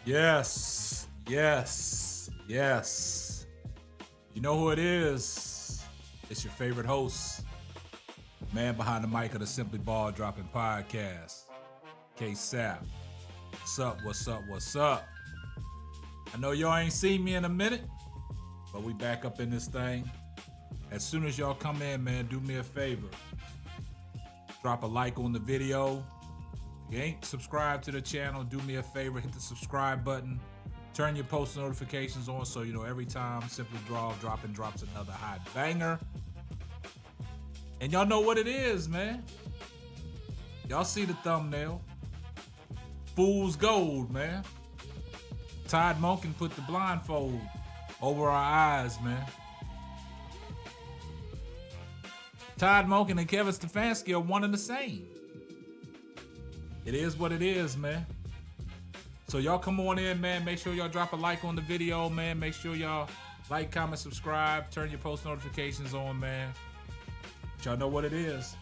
Yes, yes, yes. You know who it is. It's your favorite host, man behind the mic of the Simply Ball Dropping Podcast, K Sap. What's up, what's up, what's up? I know y'all ain't seen me in a minute, but we back up in this thing. As soon as y'all come in, man, do me a favor. Drop a like on the video. If you ain't subscribed to the channel, do me a favor, hit the subscribe button. Turn your post notifications on so you know every time Simply drops another hot banger. And y'all know what it is, man. Y'all see the thumbnail. Fool's gold, man. Todd Monken put the blindfold over our eyes, man. Todd Monken and Kevin Stefanski are one and the same. It is what it is, man. So y'all come on in, man. Make sure y'all drop a like on the video, man. Make sure y'all like, comment, subscribe. Turn your post notifications on, man. But y'all know what it is.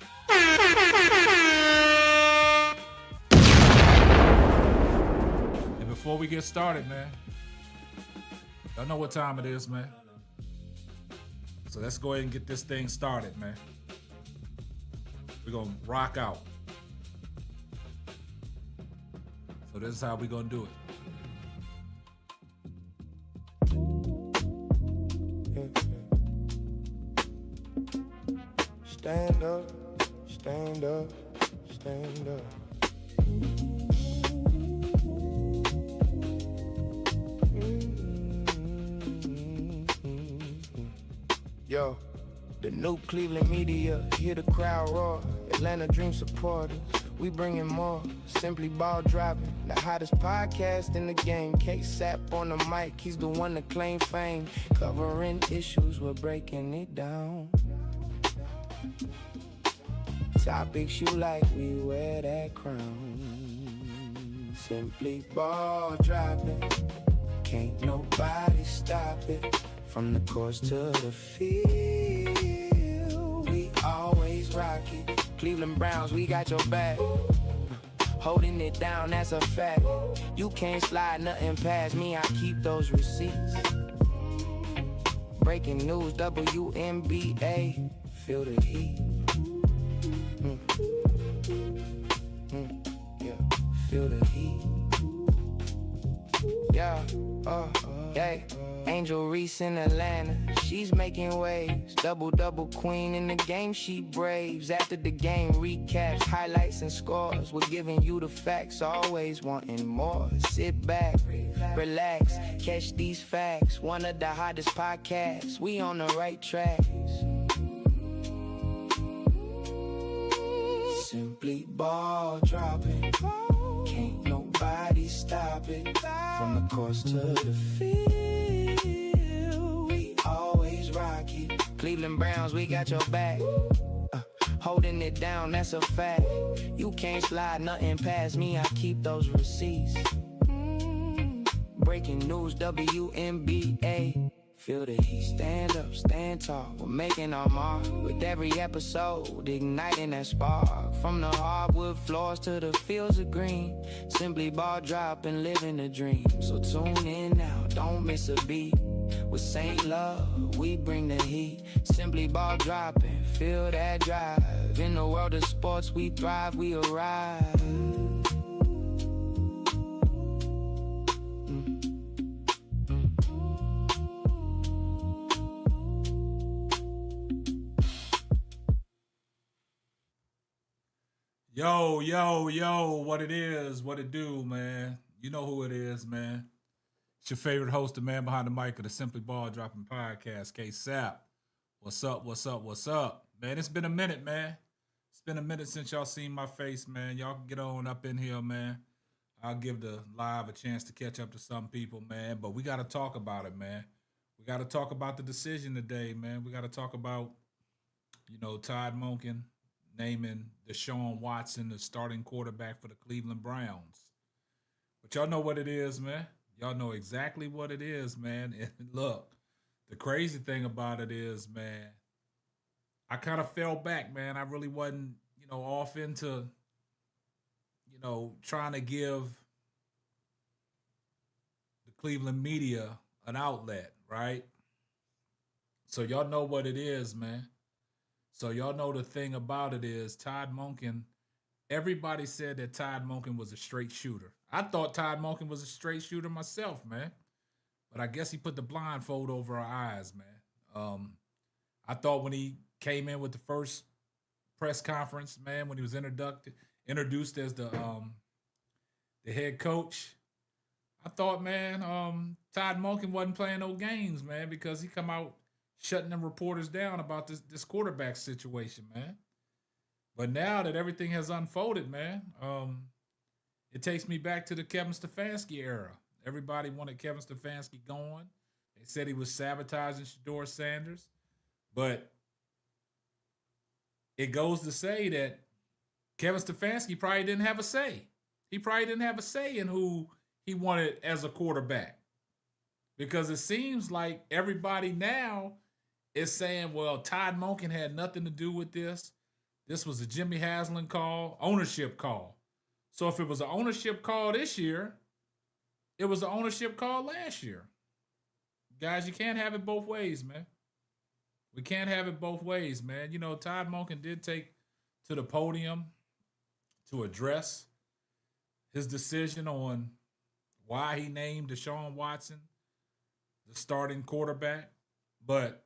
And before we get started, man, y'all know what time it is, man. So let's go ahead and get this thing started, man. We're going to rock out. So this is how we're going to do it. Stand up, stand up, stand up. Yo, the new Cleveland media, hear the crowd roar. Atlanta Dream supporters, we bringing more. Simply Ball Dropping, the hottest podcast in the game. K-Sap on the mic, he's the one to claim fame. Covering issues, we're breaking it down. Topics you like, we wear that crown. Simply Ball Dropping, can't nobody stop it. From the course to the field, we always rock it. Cleveland Browns, we got your back. Holding it down, that's a fact. You can't slide nothing past me, I keep those receipts. Breaking news, WNBA, feel the heat. Yeah, feel the heat. Yeah, yeah. Angel Reese in Atlanta, she's making waves. Double queen in the game, she braves. After the game recaps, highlights and scores, we're giving you the facts, always wanting more. Sit back, relax, catch these facts. One of the hottest podcasts, we on the right tracks. Simply Ball Dropping, can't nobody stop it. From the course to the field, we always rock it. Cleveland Browns, we got your back. Holding it down, that's a fact. You can't slide nothing past me, I keep those receipts. Breaking news, WNBA. Feel the heat, stand up, stand tall. We're making our mark with every episode, igniting that spark. From the hardwood floors to the fields of green, Simply Ball Dropping, living the dream. So tune in now, don't miss a beat. With St. Love, we bring the heat. Simply Ball Dropping, feel that drive. In the world of sports, we thrive, we arrive. Yo, what it is, what it do, man. You know who it is, man. It's your favorite host, the man behind the mic of the Simply Ball Dropping Podcast, K-Sap. What's up? Man, it's been a minute, man. It's been a minute since y'all seen my face, man. Y'all can get on up in here, man. I'll give the live a chance to catch up to some people, man. But we got to talk about it, man. We got to talk about the decision today, man. We got to talk about, Todd Monken naming Deshaun Watson the starting quarterback for the Cleveland Browns. But y'all know what it is, man. Y'all know exactly what it is, man. And look, the crazy thing about it is, man, I kind of fell back, man. I really wasn't, off into, trying to give Cleveland media an outlet, right? So y'all know what it is, man. So y'all know the thing about it is Todd Monken. Everybody said that Todd Monken was a straight shooter. I thought Todd Monken was a straight shooter myself, man. But I guess he put the blindfold over our eyes, man. I thought when he came in with the first press conference, man, when he was introduced as the head coach, I thought, man, Todd Monken wasn't playing no games, man, because he come out shutting them reporters down about this quarterback situation, man. But now that everything has unfolded, man, it takes me back to the Kevin Stefanski era. Everybody wanted Kevin Stefanski gone. They said he was sabotaging Shedeur Sanders. But it goes to say that Kevin Stefanski probably didn't have a say. He probably didn't have a say in who he wanted as a quarterback. Because it seems like everybody now is saying, well, Todd Monken had nothing to do with this. This was a Jimmy Haslam call, ownership call. So if it was an ownership call this year, it was an ownership call last year. Guys, you can't have it both ways, man. We can't have it both ways, man. You know, Todd Monken did take to the podium to address his decision on why he named Deshaun Watson the starting quarterback. But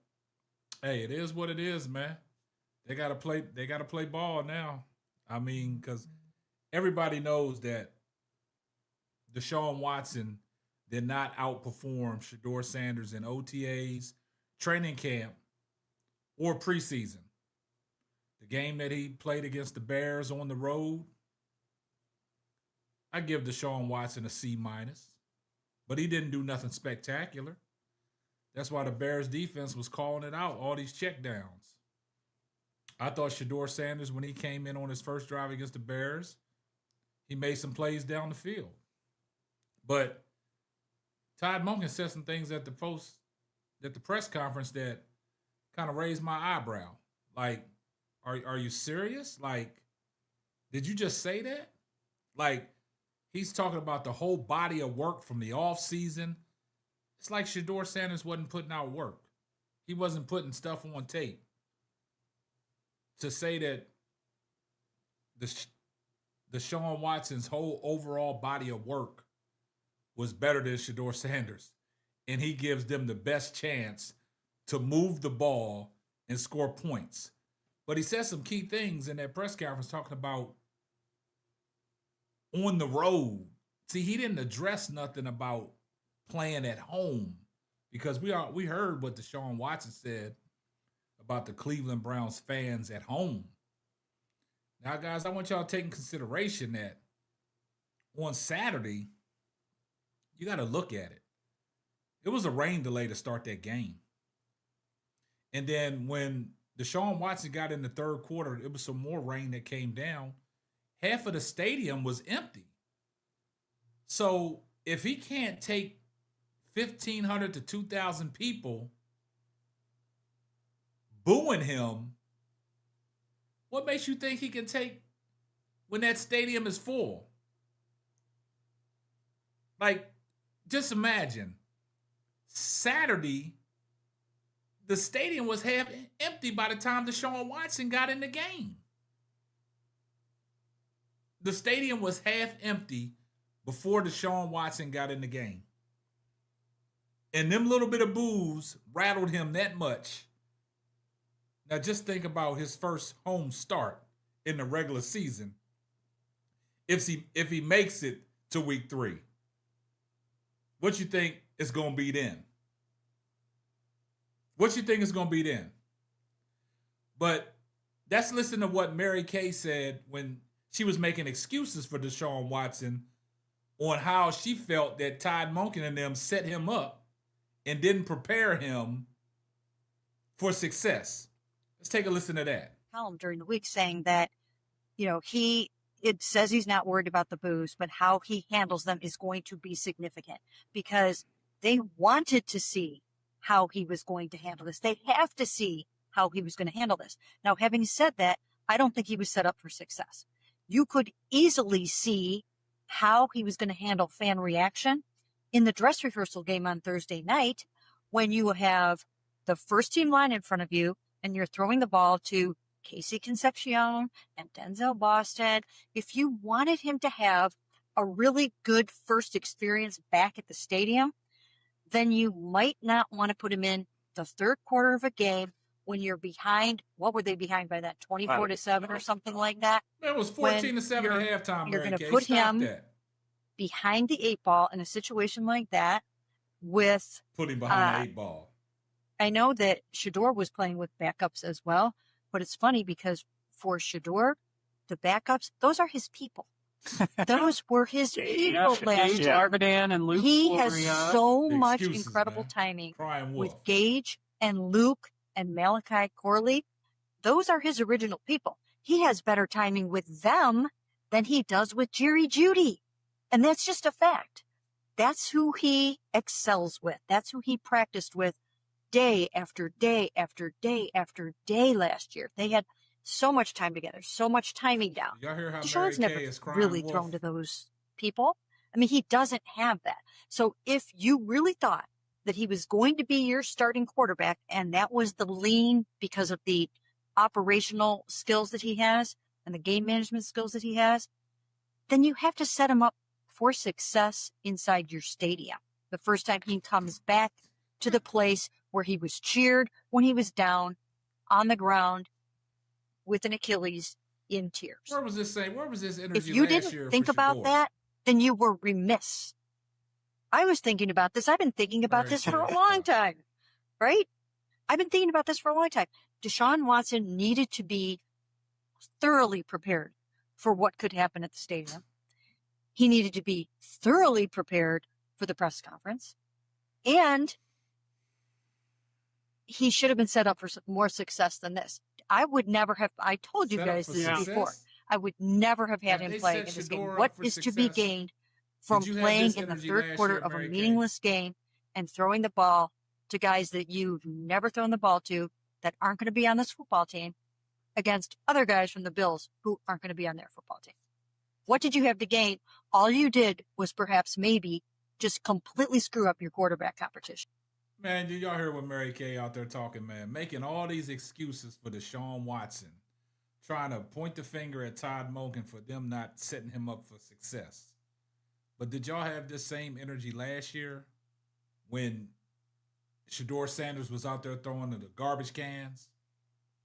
hey, it is what it is, man. They gotta play ball now. I mean, because everybody knows that Deshaun Watson did not outperform Shedeur Sanders in OTAs, training camp, or preseason. The game that he played against the Bears on the road, I give Deshaun Watson a C minus, but he didn't do nothing spectacular. That's why the Bears defense was calling it out, all these checkdowns. I thought Shedeur Sanders, when he came in on his first drive against the Bears, he made some plays down the field. But Todd Monken said some things at the press conference that kind of raised my eyebrow. Like, are you serious? Like, did you just say that? Like, he's talking about the whole body of work from the off season. It's like Shedeur Sanders wasn't putting out work. He wasn't putting stuff on tape. To say that Deshaun Watson's whole overall body of work was better than Shedeur Sanders, and he gives them the best chance to move the ball and score points. But he said some key things in that press conference talking about on the road. See, he didn't address nothing about playing at home because we heard what Deshaun Watson said about the Cleveland Browns fans at home. Now, guys, I want y'all to take in consideration that on Saturday, you got to look at it. It was a rain delay to start that game. And then when Deshaun Watson got in the third quarter, it was some more rain that came down. Half of the stadium was empty. So if he can't take 1,500 to 2,000 people booing him, what makes you think he can take when that stadium is full? Like, just imagine. Saturday, the stadium was half empty by the time Deshaun Watson got in the game. The stadium was half empty before Deshaun Watson got in the game. And them little bit of boos rattled him that much. Now just think about his first home start in the regular season. If he makes it to week 3, what you think it's going to be then? What you think it's going to be then? But that's listening to what Mary Kay said when she was making excuses for Deshaun Watson on how she felt that Todd Monken and them set him up and didn't prepare him for success. Let's take a listen to that. Column during the week saying that, it says he's not worried about the boos, but how he handles them is going to be significant because they wanted to see how he was going to handle this. They have to see how he was going to handle this. Now, having said that, I don't think he was set up for success. You could easily see how he was going to handle fan reaction in the dress rehearsal game on Thursday night, when you have the first team line in front of you and you're throwing the ball to Casey Concepcion and Denzel Boston, if you wanted him to have a really good first experience back at the stadium, then you might not want to put him in the third quarter of a game when you're behind. What were they behind by that? 24-7 or something like that? It was 14-7 at halftime, You're Mary going to Kay. put Stop him that. behind the 8 ball in a situation like that with... Put him behind the 8 ball. I know that Shedeur was playing with backups as well, but it's funny because for Shedeur, the backups, those are his people. Those were his people last year. Arvidan and Luke. He has so much excuses, incredible man. timing Crying with wolf. Gage and Luke and Malachi Corley. Those are his original people. He has better timing with them than he does with Jerry Jeudy. And that's just a fact. That's who he excels with. That's who he practiced with day after day after day after day last year. They had so much time together, so much timing down. Y'all hear how Deshaun's Mary never Kay is crying really wolf? thrown to those people. I mean, he doesn't have that. So if you really thought that he was going to be your starting quarterback and that was the lean because of the operational skills that he has and the game management skills that he has, then you have to set him up for success inside your stadium. The first time he comes back to the place where he was cheered when he was down on the ground with an Achilles in tears. Where was this saying? Where was this energy If you last didn't year think for about Shedeur? that, then you were remiss. I was thinking about this. I've been thinking about this for a long time, right? I've been thinking about this for a long time. Deshaun Watson needed to be thoroughly prepared for what could happen at the stadium. He needed to be thoroughly prepared for the press conference. And he should have been set up for more success than this. I would never have, I told you Set up guys for this success? before. I would never have had Have him they play set in this game. Shedeur What up for is to be success? gained from Did you have playing this in the energy third last quarter year, of a Mary Kay? meaningless game and throwing the ball to guys that you've never thrown the ball to that aren't going to be on this football team against other guys from the Bills who aren't going to be on their football team? What did you have to gain? All you did was perhaps maybe just completely screw up your quarterback competition. Man, did y'all hear what Mary Kay out there talking, man? Making all these excuses for Deshaun Watson. Trying to point the finger at Todd Monken for them not setting him up for success. But did y'all have this same energy last year when Shedeur Sanders was out there throwing the garbage cans?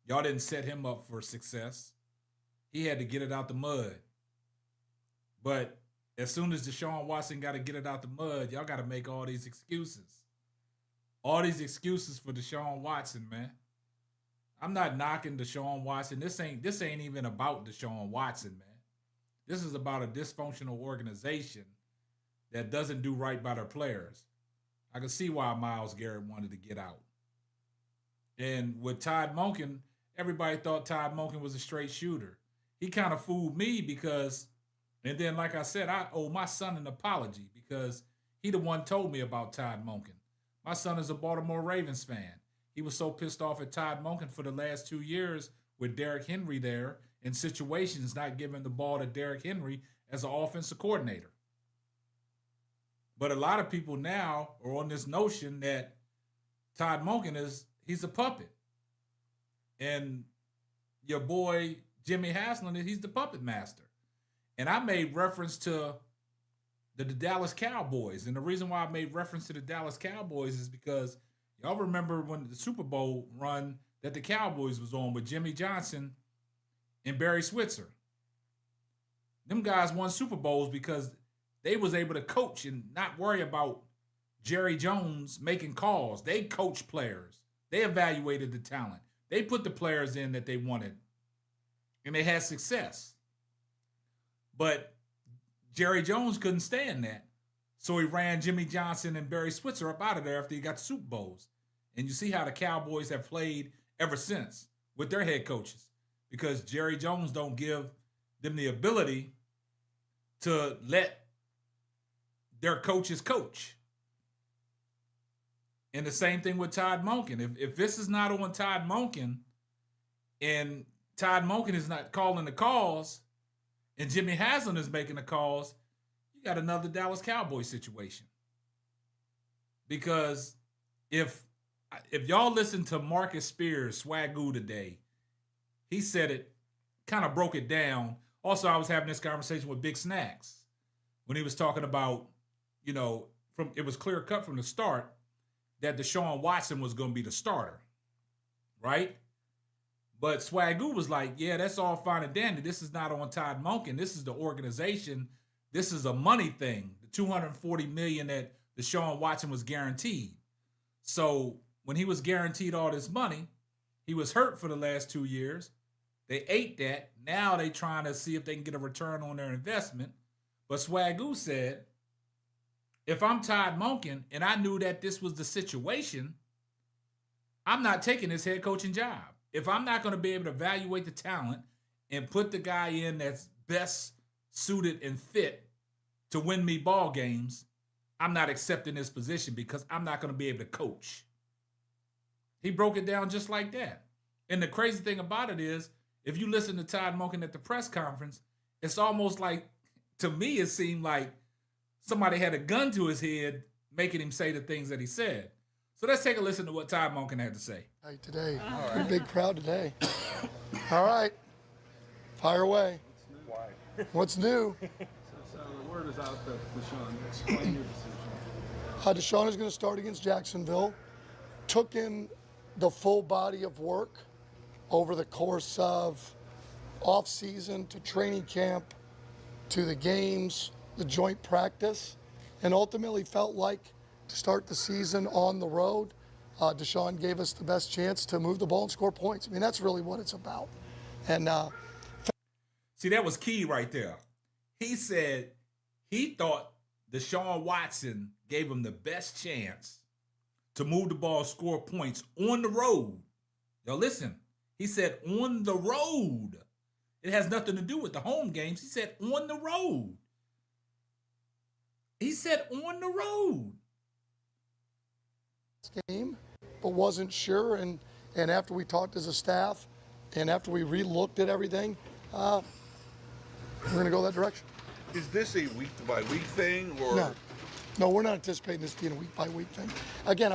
Y'all didn't set him up for success. He had to get it out the mud. But as soon as Deshaun Watson got to get it out the mud, y'all got to make all these excuses. All these excuses for Deshaun Watson, man. I'm not knocking Deshaun Watson. This ain't even about Deshaun Watson, man. This is about a dysfunctional organization that doesn't do right by their players. I can see why Myles Garrett wanted to get out. And with Todd Monken, everybody thought Todd Monken was a straight shooter. He kind of fooled me because, and then like I said, I owe my son an apology because he the one told me about Todd Monken. My son is a Baltimore Ravens fan. He was so pissed off at Todd Monken for the last 2 years with Derrick Henry there in situations not giving the ball to Derrick Henry as an offensive coordinator. But a lot of people now are on this notion that Todd Monken he's a puppet. And your boy Jimmy Haslam, he's the puppet master. And I made reference to the Dallas Cowboys. And the reason why I made reference to the Dallas Cowboys is because y'all remember when the Super Bowl run that the Cowboys was on with Jimmy Johnson and Barry Switzer. Them guys won Super Bowls because they was able to coach and not worry about Jerry Jones making calls. They coached players. They evaluated the talent. They put the players in that they wanted. And they had success. But Jerry Jones couldn't stand that. So he ran Jimmy Johnson and Barry Switzer up out of there after he got the Super Bowls. And you see how the Cowboys have played ever since with their head coaches. Because Jerry Jones don't give them the ability to let their coaches coach. And the same thing with Todd Monken. If this is not on Todd Monken and Todd Monken is not calling the calls and Jimmy Haslam is making the calls, you got another Dallas Cowboys situation. because if y'all listen to Marcus Spears, Swagoo today, he said it, kind of broke it down. Also, I was having this conversation with Big Snacks when he was talking about, it was clear cut from the start that Deshaun Watson was going to be the starter, right? But Swagoo was like, yeah, that's all fine and dandy. This is not on Todd Monken. This is the organization. This is a money thing. The $240 million that Deshaun Watson was guaranteed. So when he was guaranteed all this money, he was hurt for the last 2 years. They ate that. Now they trying to see if they can get a return on their investment. But Swagoo said, if I'm Todd Monken and I knew that this was the situation, I'm not taking this head coaching job. If I'm not going to be able to evaluate the talent and put the guy in that's best suited and fit to win me ball games, I'm not accepting this position because I'm not going to be able to coach. He broke it down just like that. And the crazy thing about it is, if you listen to Todd Monken at the press conference, it's almost like, to me, it seemed like somebody had a gun to his head making him say the things that he said. So let's take a listen to what Todd Monken had to say. Hey, today, right. Big crowd today. All right, fire away. Why? What's new? So the word is out that Deshaun, explain your decision. Deshaun is going to start against Jacksonville. Took in the full body of work over the course of off-season to training camp to the games, the joint practice, and ultimately felt like to start the season on the road, Deshaun gave us the best chance to move the ball and score points. I mean, that's really what it's about. And see, that was key right there. He said he thought Deshaun Watson gave him the best chance to move the ball, score points on the road. Yo, listen, he said on the road. It has nothing to do with the home games. He said on the road. He said on the road. Game, but wasn't sure. And after we talked as a staff and after we re-looked at everything, we're going to go that direction. Is this a week-by-week thing, or No, we're not anticipating this being a week-by-week thing. Again,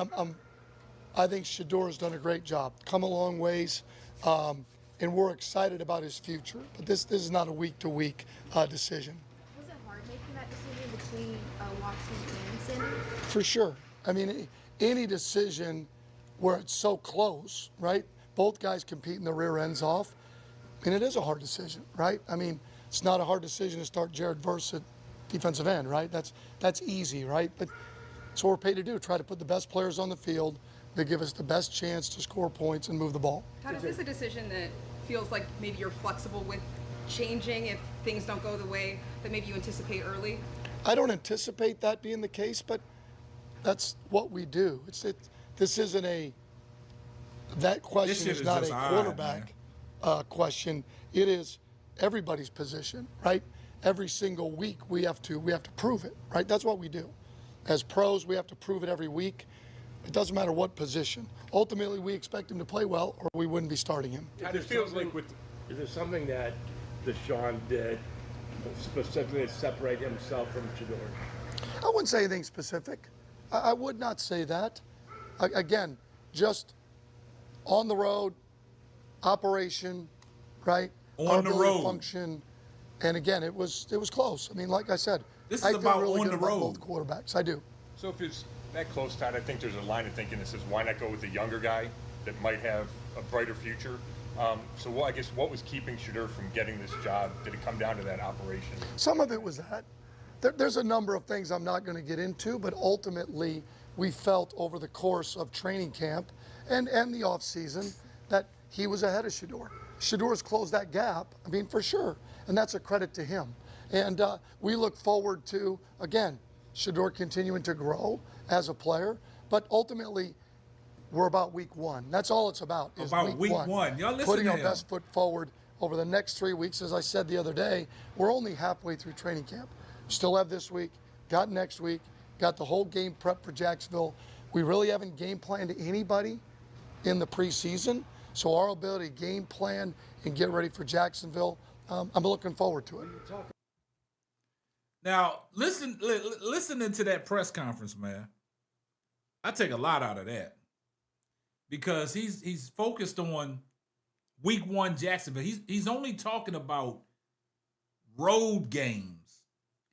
I think Shedeur has done a great job, come a long ways, and we're excited about his future. But this is not a week-to-week decision. Was it hard making that decision between Watson and Sanders? For sure. I mean, any decision where it's so close, right? Both guys competing the rear ends off. I mean, it is a hard decision, right? I mean, it's not a hard decision to start Jared Verse at defensive end, right? That's easy, right? But it's what we're paid to do, try to put the best players on the field that give us the best chance to score points and move the ball. Todd, is this a decision that feels like maybe you're flexible with changing if things don't go the way that maybe you anticipate early? I don't anticipate that being the case, but that's what we do. This isn't that question is not a quarterback question. It is everybody's position, right? Every single week we have to prove it, right? That's what we do. As pros, we have to prove it every week. It doesn't matter what position. Ultimately, we expect him to play well, or we wouldn't be starting him. It feels like is there something that Deshaun did specifically to separate himself from Shedeur? I wouldn't say anything specific. I would not say that. Again, just on the road, operation, right? On the road. Function. And again, it was close. I mean, like I said, this is I feel about really on good the about road. both quarterbacks. I do. So if it's that close, Todd, I think there's a line of thinking that says, why not go with the younger guy that might have a brighter future? So I guess what was keeping Shedeur from getting this job? Did it come down to that operation? Some of it was that. There's a number of things I'm not going to get into, but ultimately we felt over the course of training camp and the offseason that he was ahead of Shedeur. Shedeur's closed that gap, I mean, for sure, and that's a credit to him. And we look forward to, again, Shedeur continuing to grow as a player, but ultimately we're about week one. That's all it's about. Is about week one. Y'all listen putting to our him. best foot forward over the next 3 weeks. As I said the other day, we're only halfway through training camp. Still have this week, got next week, got the whole game prep for Jacksonville. We really haven't game planned anybody in the preseason, so our ability to game plan and get ready for Jacksonville, I'm looking forward to it. Now, listening to that press conference, man, I take a lot out of that because he's focused on week 1 Jacksonville. He's only talking about road games.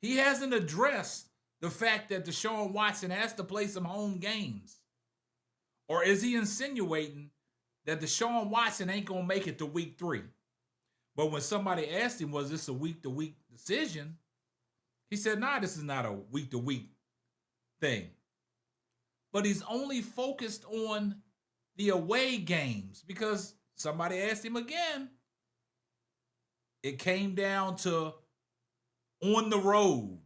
He hasn't addressed the fact that Deshaun Watson has to play some home games. Or is he insinuating that Deshaun Watson ain't going to make it to week 3? But when somebody asked him, was this a week-to-week decision? He said, nah, this is not a week-to-week thing. But he's only focused on the away games because somebody asked him again. It came down to on the road,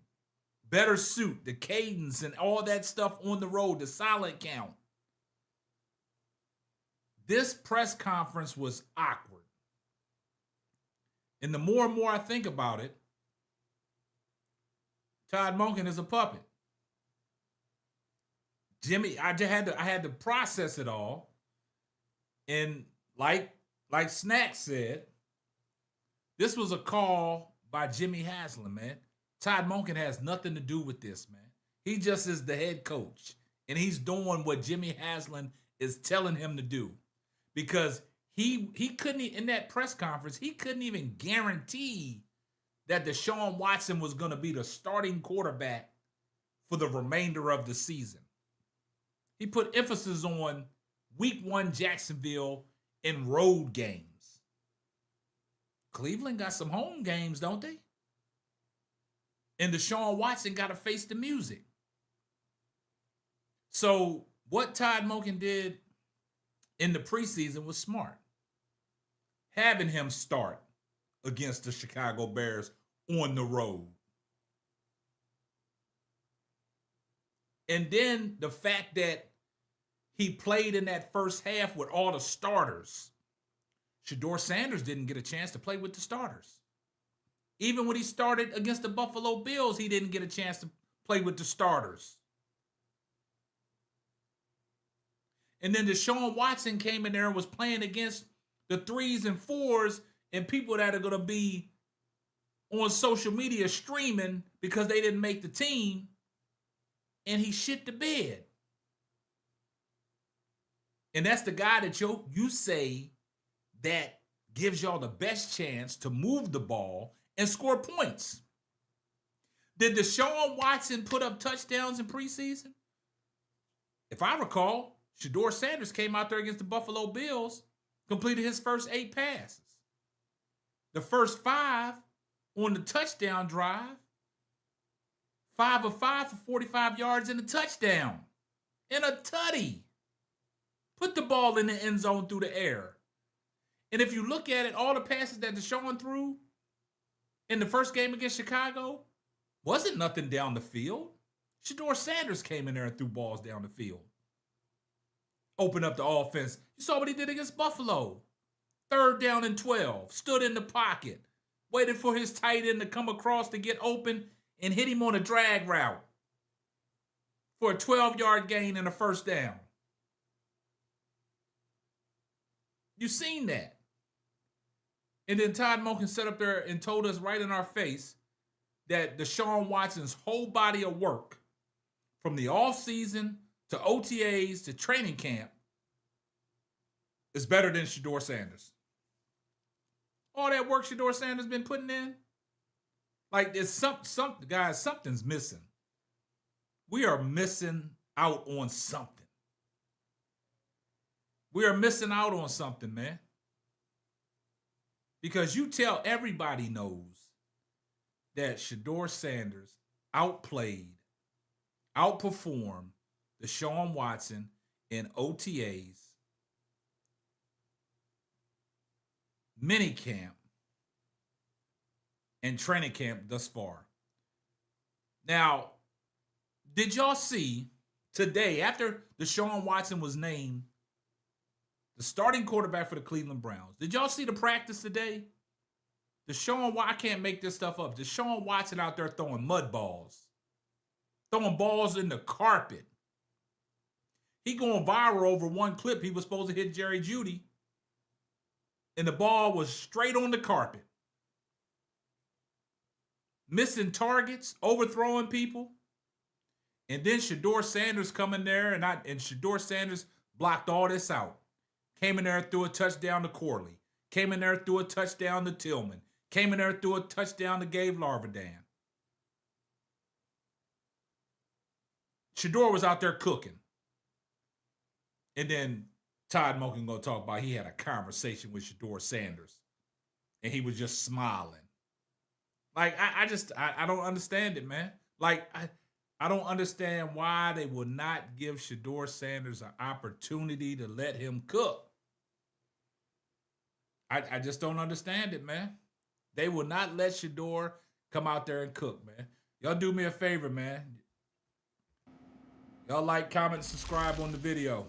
better suit, the cadence and all that stuff on the road, the silent count. This press conference was awkward. And the more and more I think about it, Todd Monken is a puppet. Jimmy, I had to process it all. And like Snack said, this was a call by Jimmy Haslam, man. Todd Monken has nothing to do with this, man. He just is the head coach. And he's doing what Jimmy Haslam is telling him to do. Because he couldn't, in that press conference, he couldn't even guarantee that Deshaun Watson was going to be the starting quarterback for the remainder of the season. He put emphasis on week 1 Jacksonville and road games. Cleveland got some home games, don't they? And Deshaun Watson got to face the music. So what Todd Monken did in the preseason was smart. Having him start against the Chicago Bears on the road. And then the fact that he played in that first half with all the starters. Shedeur Sanders didn't get a chance to play with the starters. Even when he started against the Buffalo Bills, he didn't get a chance to play with the starters. And then Deshaun Watson came in there and was playing against the 3s and 4s and people that are going to be on social media streaming because they didn't make the team. And he shit the bed. And that's the guy that you say that gives y'all the best chance to move the ball and score points. Did Deshaun Watson put up touchdowns in preseason? If I recall, Shedeur Sanders came out there against the Buffalo Bills, completed his first 8 passes. The first 5 on the touchdown drive, 5 of 5 for 45 yards and a touchdown. And a tutty. Put the ball in the end zone through the air. And if you look at it, all the passes that Deshaun threw in the first game against Chicago wasn't nothing down the field. Shedeur Sanders came in there and threw balls down the field. Opened up the offense. You saw what he did against Buffalo. 3rd down and 12. Stood in the pocket. Waited for his tight end to come across to get open and hit him on a drag route for a 12-yard gain and a first down. You seen that. And then Todd Monken sat up there and told us right in our face that Deshaun Watson's whole body of work from the offseason to OTAs to training camp is better than Shedeur Sanders. All that work Shedeur Sanders been putting in, like there's guys, something's missing. We are missing out on something. We are missing out on something, man. Because you tell everybody knows that Shedeur Sanders outperformed Deshaun Watson in OTAs, minicamp, and training camp thus far. Now, did y'all see today, after Deshaun Watson was named the starting quarterback for the Cleveland Browns, did y'all see the practice today? I can't make this stuff up. Deshaun Watson out there throwing mud balls. Throwing balls in the carpet. He going viral over one clip. He was supposed to hit Jerry Jeudy. And the ball was straight on the carpet. Missing targets, overthrowing people. And then Shador Sanders come in there, and Shador Sanders blocked all this out. Came in there, threw a touchdown to Corley. Came in there, threw a touchdown to Tillman. Came in there, threw a touchdown to Gabe Larvadan. Shador was out there cooking. And then Todd Monken gonna talk about he had a conversation with Shador Sanders. And he was just smiling. Like, I don't understand it, man. Like, I don't understand why they will not give Shador Sanders an opportunity to let him cook. I just don't understand it, man. They will not let Shador come out there and cook, man. Y'all do me a favor, man. Y'all like, comment, subscribe on the video.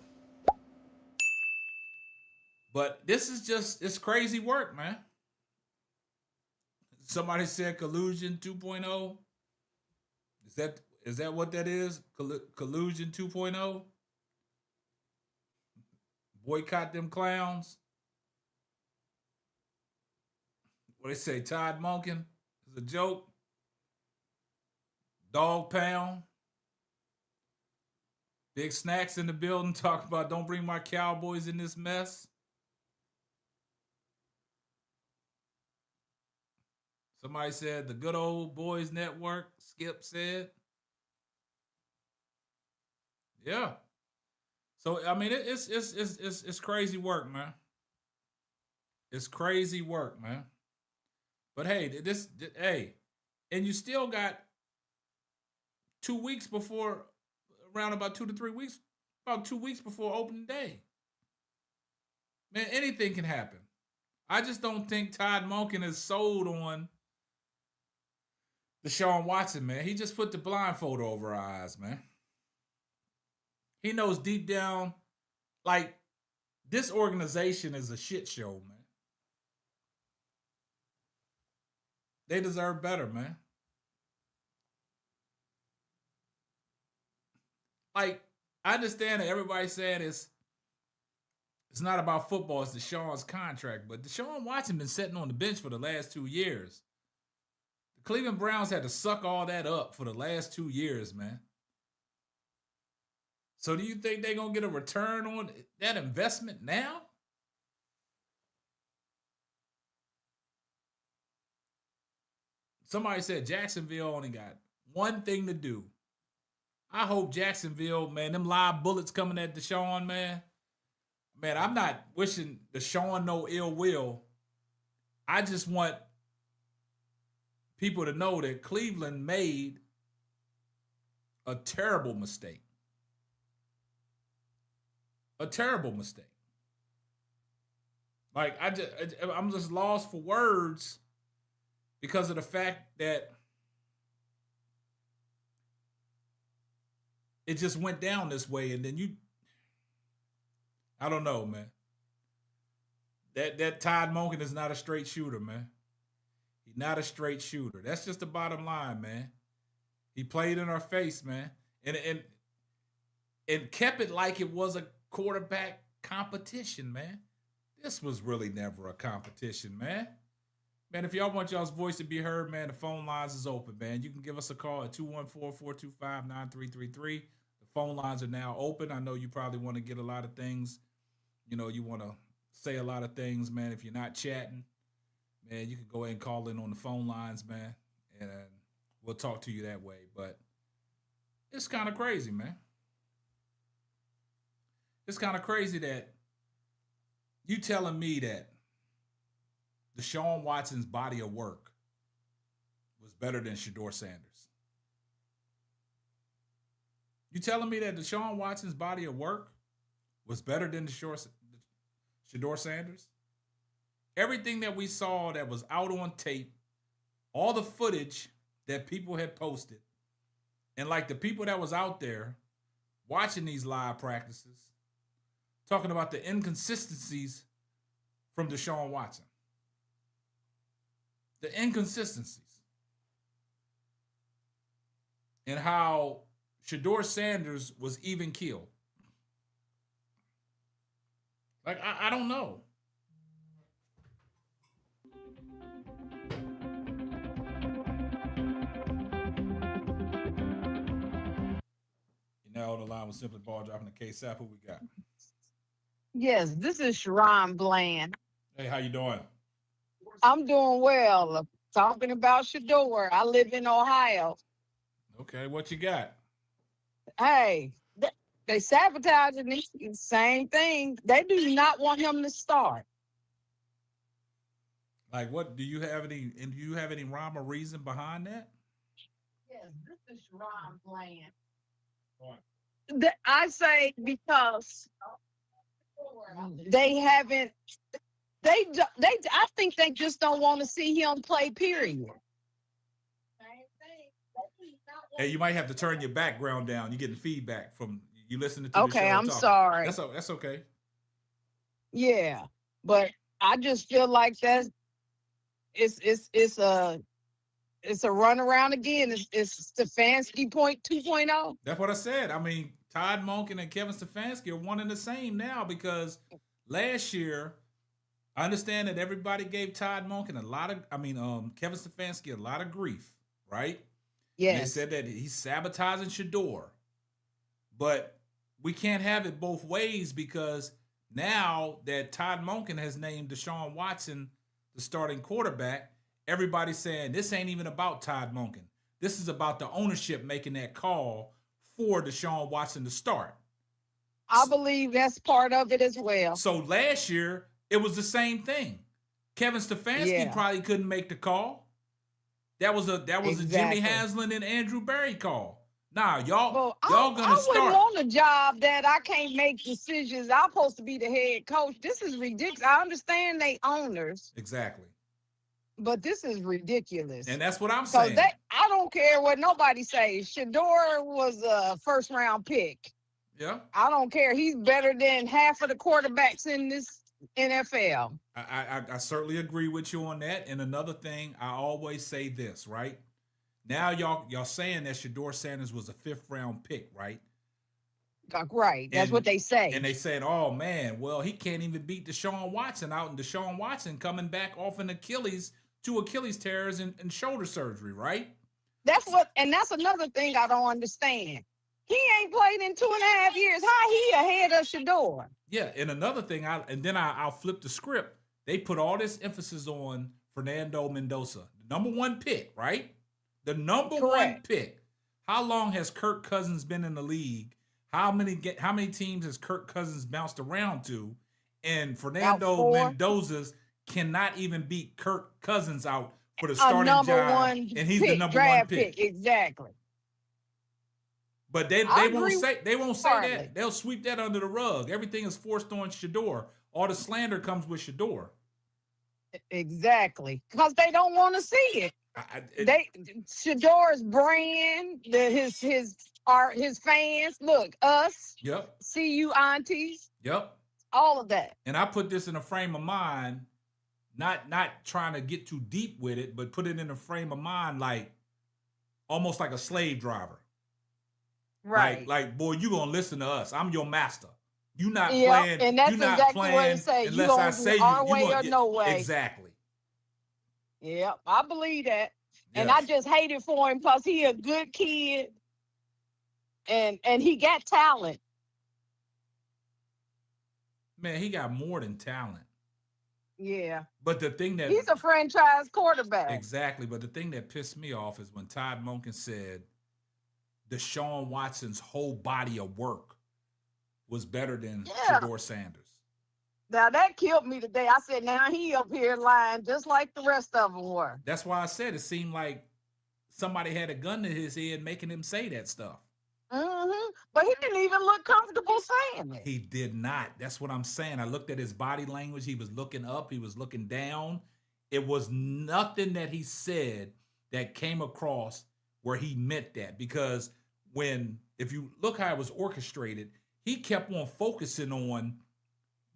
But this is just, it's crazy work, man. Somebody said collusion 2.0. Is that what that is? Collusion 2.0? Boycott them clowns? What they say, Todd Monken is a joke? Dog pound? Big Snacks in the building talking about don't bring my Cowboys in this mess. Somebody said the Good Old Boys Network, Skip said. Yeah. So I mean it's crazy work, man. It's crazy work, man. But hey, and you still got 2 weeks before, around about 2 to 3 weeks, about 2 weeks before opening day. Man, anything can happen. I just don't think Todd Monken is sold on Deshaun Watson, man. He just put the blindfold over our eyes, man. He knows deep down, like, this organization is a shit show, man. They deserve better, man. Like, I understand that everybody's saying it's not about football, it's Deshaun's contract, but Deshaun Watson been sitting on the bench for the last 2 years. The Cleveland Browns had to suck all that up for the last 2 years, man. So do you think they're going to get a return on that investment now? Somebody said Jacksonville only got one thing to do. I hope Jacksonville, man, them live bullets coming at Deshaun, man. Man, I'm not wishing Deshaun no ill will. I just want people to know that Cleveland made a terrible mistake. A terrible mistake. Like, I'm just lost for words because of the fact that it just went down this way, and then I don't know, man. That Todd Monken is not a straight shooter, man. He's not a straight shooter. That's just the bottom line, man. He played in our face, man, and kept it like it was a quarterback competition, man. This was really never a competition, man. Man, if y'all want y'all's voice to be heard, man, the phone lines is open, man. You can give us a call at 214-425-9333. The phone lines are now open. I know you probably want to get a lot of things. You know, you want to say a lot of things, man. If you're not chatting, man, you can go ahead and call in on the phone lines, man, and we'll talk to you that way. But it's kind of crazy, man. It's kind of crazy that you telling me that Deshaun Watson's body of work was better than Shador Sanders. You telling me that Deshaun Watson's body of work was better than Shador Sanders? Everything that we saw that was out on tape, all the footage that people had posted, and like the people that was out there watching these live practices, talking about the inconsistencies from Deshaun Watson. The inconsistencies. And how Shador Sanders was even killed. Like, I don't know. Now on the line with Simply Ball Dropping the K-Sap. Who we got? Yes, this is Sharon Bland. Hey, how you doing? I'm doing well. Talking about Shador. I live in Ohio. Okay, what you got? Hey, they sabotaging this same thing. They do not want him to start. Like, what do you have any? And do you have any rhyme or reason behind that? Yes, this is Sharon Bland. I say because they haven't. I think they just don't want to see him play. Period. Hey, you might have to turn your background down. You're getting feedback from you listening to the show. Okay, I'm talking. sorry. That's okay. Yeah, but I just feel like that it's a run around again. It's Stefanski 2.0. That's what I said. I mean, Todd Monken and Kevin Stefanski are one and the same now because last year, I understand that everybody gave Todd Monken Kevin Stefanski a lot of grief, right? Yes. And they said that he's sabotaging Shador. But we can't have it both ways because now that Todd Monken has named Deshaun Watson the starting quarterback, everybody's saying this ain't even about Todd Monken. This is about the ownership making that call for Deshaun Watson to start. I believe that's part of it as well. So last year, it was the same thing. Kevin Stefanski probably couldn't make the call. That was a Jimmy Haslam and Andrew Berry call. Nah, y'all gonna start. I wouldn't want a job that I can't make decisions. I'm supposed to be the head coach. This is ridiculous. I understand they owners. Exactly. But this is ridiculous. And that's what I'm saying. I don't care what nobody says. Shador was a first round pick. Yeah. I don't care. He's better than half of the quarterbacks in this NFL. I certainly agree with you on that. And another thing, I always say this, right? Now y'all saying that Shador Sanders was a 5th round pick, right? Right. That's what they say. And they said, oh man, well, he can't even beat Deshaun Watson out, and Deshaun Watson coming back off an Achilles tears and shoulder surgery, right? That's another thing I don't understand. He ain't played in 2.5 years. How he ahead of Shador? Yeah, and another thing, I'll flip the script. They put all this emphasis on Fernando Mendoza, the number 1 pick, right? The number 1 pick. How long has Kirk Cousins been in the league? How many teams has Kirk Cousins bounced around to? And Fernando Mendoza's cannot even beat Kirk Cousins out for the starting job. And he's the number 1 pick. Exactly. But they won't say that. They'll sweep that under the rug. Everything is forced on Shador. All the slander comes with Shador. Exactly. Because they don't want to see it. Shador's brand, his fans, look, us. Yep. See you aunties. Yep. All of that. And I put this in a frame of mind, not trying to get too deep with it, but put it in a frame of mind like almost like a slave driver. Right. Like, boy, you gonna listen to us. I'm your master. You not playing. And that's exactly what it says. Unless I say our way or no way. Exactly. Yep, I believe that. And I just hate it for him because he a good kid. And he got talent. Man, he got more than talent. Yeah. But the thing that he's a franchise quarterback. Exactly. But the thing that pissed me off is when Todd Monken said Deshaun Watson's whole body of work was better than Shador Sanders. Now that killed me today. I said, now he up here lying just like the rest of them were. That's why I said it seemed like somebody had a gun to his head making him say that stuff. Mm-hmm. But he didn't even look comfortable saying it. He did not. That's what I'm saying. I looked at his body language. He was looking up. He was looking down. It was nothing that he said that came across where he meant that. Because if you look how it was orchestrated, he kept on focusing on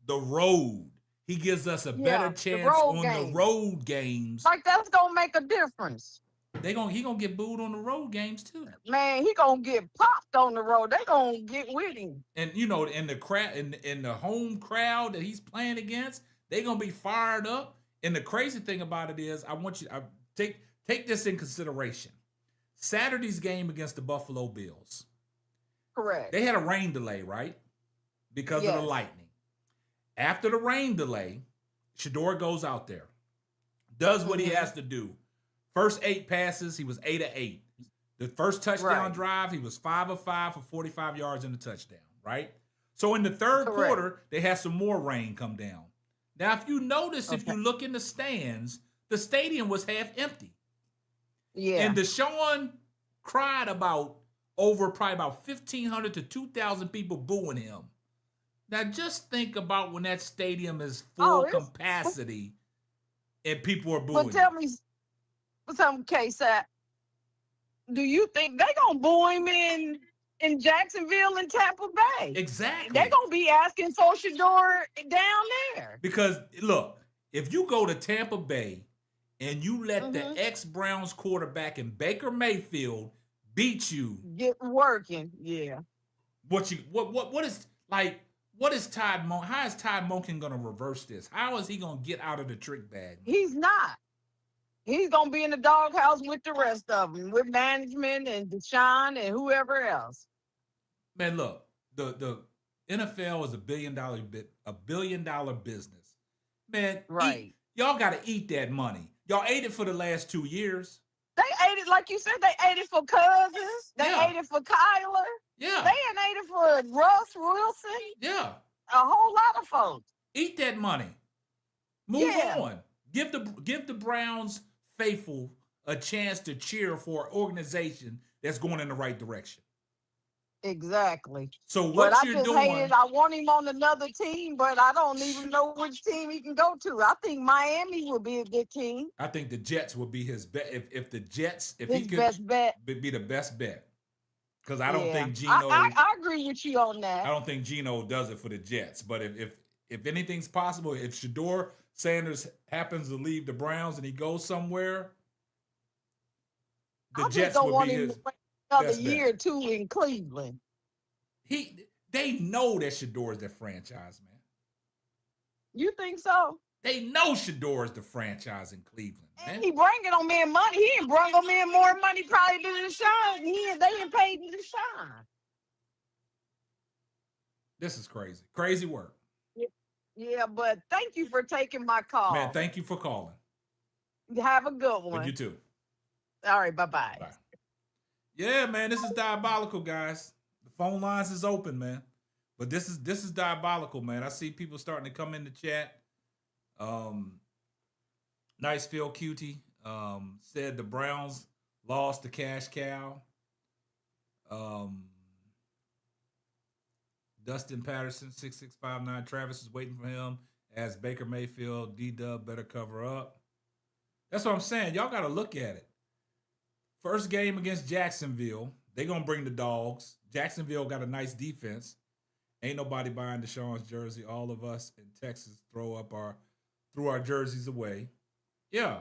the road. He gives us a better chance on the road games. Like that's gonna make a difference. He gonna get booed on the road games too. Man, he gonna get popped on the road. They gonna get with him. And in the crowd, in the home crowd that he's playing against, they gonna be fired up. And the crazy thing about it is, I want you to take this in consideration. Saturday's game against the Buffalo Bills. Correct. They had a rain delay, right? Because of the lightning. After the rain delay, Shedeur goes out there, does what he has to do. First 8 passes, he was 8 of 8. The first touchdown drive, he was 5 of 5 for 45 yards and a touchdown, right? So in the third quarter, they had some more rain come down. Now, if you notice, if you look in the stands, the stadium was half empty. Yeah. And Deshaun cried about probably about 1,500 to 2,000 people booing him. Now, just think about when that stadium is full capacity and people are booing. But tell me something, K-Sap. Do you think they gonna boo him in Jacksonville and Tampa Bay? Exactly. They're gonna be asking for Shedeur down there. Because look, if you go to Tampa Bay and you let the ex-Browns quarterback and Baker Mayfield beat you, get working, yeah. What is Todd Monken? How is Todd Monken gonna reverse this? How is he gonna get out of the trick bag? He's not. He's gonna be in the doghouse with the rest of them, with management and Deshaun and whoever else. Man, look, the NFL is a $billion business. Man, right? Y'all got to eat that money. Y'all ate it for the last 2 years. They ate it, like you said. They ate it for Cousins. They ate it for Kyler. Yeah. They ate it for Russ Wilson. Yeah. A whole lot of folks. Eat that money. Move on. Give the Browns faithful a chance to cheer for an organization that's going in the right direction. Exactly. So what but you're I just doing? Hate it. I want him on another team, but I don't even know which team he can go to. I think Miami would be a good team. I think the Jets would be his bet. If the Jets, if his he could best bet, be the best bet. Because I don't think Geno. I agree with you on that. I don't think Geno does it for the Jets. But if anything's possible, if Shedeur Sanders happens to leave the Browns and he goes somewhere, the Jets would be his another year or two in Cleveland. They know that Shedeur is their franchise, man. You think so? They know Shedeur is the franchise in Cleveland, man. And he bringing on me money. He ain't bring on me more money probably than Deshaun. They ain't paid Deshaun. This is crazy. Crazy work. Yeah, but thank you for taking my call. Man, thank you for calling. Have a good one. And you too. All right, bye-bye. Bye. Yeah, man, this is diabolical, guys. The phone lines is open, man. But this is diabolical, man. I see people starting to come in the chat. Nice Phil Cutie said the Browns lost the cash cow. Dustin Patterson, 6659. Travis is waiting for him. As Baker Mayfield, D-Dub better cover up. That's what I'm saying. Y'all got to look at it. First game against Jacksonville. They're going to bring the dogs. Jacksonville got a nice defense. Ain't nobody buying Deshaun's jersey. All of us in Texas threw our jerseys away. Yeah.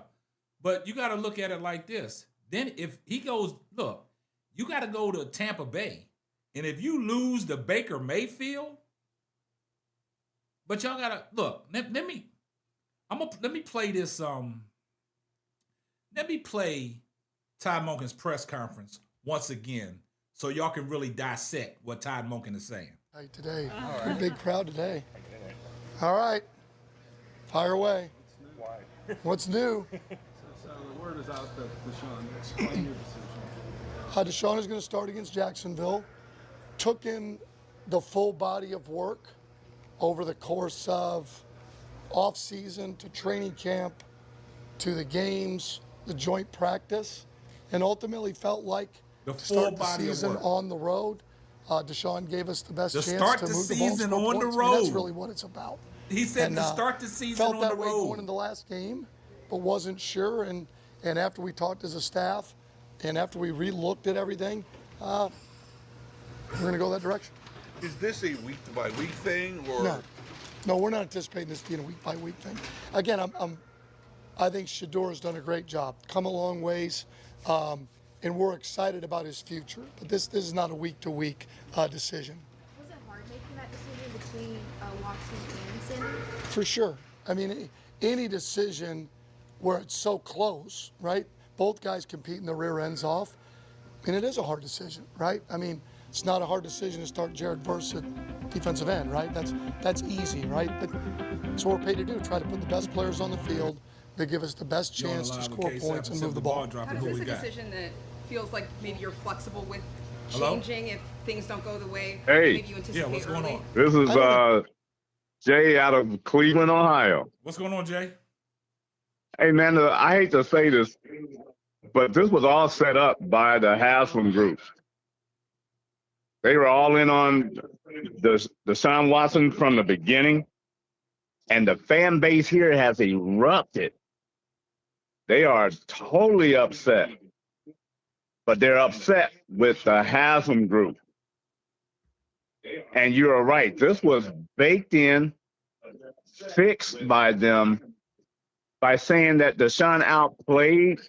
But you got to look at it like this. Then if he goes, look, you got to go to Tampa Bay. And if you lose to Baker Mayfield, but y'all got to look, let me play this let me play Todd Monken's press conference once again so y'all can really dissect what Todd Monken is saying. Hey, today, right. Big crowd today. All right, fire away. Why? What's new? So the word is out that Deshaun, explain your decision. Deshaun is going to start against Jacksonville. Took in the full body of work over the course of off-season to training camp to the games, the joint practice, and ultimately felt like the start the season on the road. Deshaun gave us the best chance to move the season ball on the points. road. I mean, that's really what it's about. He said to start the season felt on that the way road. going into the last game, but wasn't sure. And after we talked as a staff, and after we re-looked at everything, we're going to go that direction. Is this a week-by-week thing, or no? We're not anticipating this being a week-by-week thing. Again, I think Shedeur has done a great job, come a long ways, and we're excited about his future. But this is not a week-to-week decision. Was it hard making that decision between Watson and Sanders? For sure. I mean, any decision where it's so close, right? Both guys competing their rear ends off. I mean, it is a hard decision, right? I mean, It's not a hard decision to start Jared Verse at defensive end, right? That's easy, right? But that's what we're paid to do, try to put the best players on the field that give us the best You're on the chance to line with score K7 points and move the Simply ball. How Dropping. is Who this we a got? decision that feels like maybe you're flexible with Hello? changing if things don't go the way Hey. maybe you anticipate Yeah, what's going early? on? This is Jay out of Cleveland, Ohio. What's going on, Jay? Hey, man, I hate to say this, but this was all set up by the Haslam group. They were all in on Deshaun Watson from the beginning, and the fan base here has erupted. They are totally upset, but they're upset with the Haslam group. And you're right. This was baked in, fixed by them by saying that Deshaun outplayed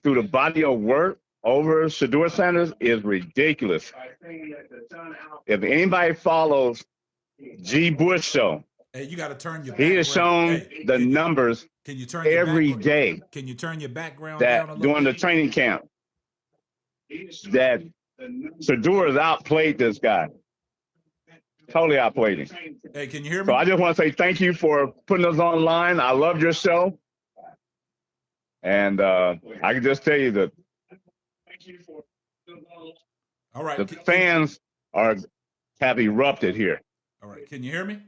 through the body of work over Shedeur Sanders is ridiculous. If anybody follows G. Bush show, Hey, you got to turn your he has shown the numbers can you turn every day Can you turn your background that down a little during the bit? training camp that Shedeur has outplayed this guy. Totally outplayed him. Hey, can you hear me? So I just want to say thank you for putting us online. I love your show. And I can just tell you that All right. the fans have erupted here. All right. Can you hear me?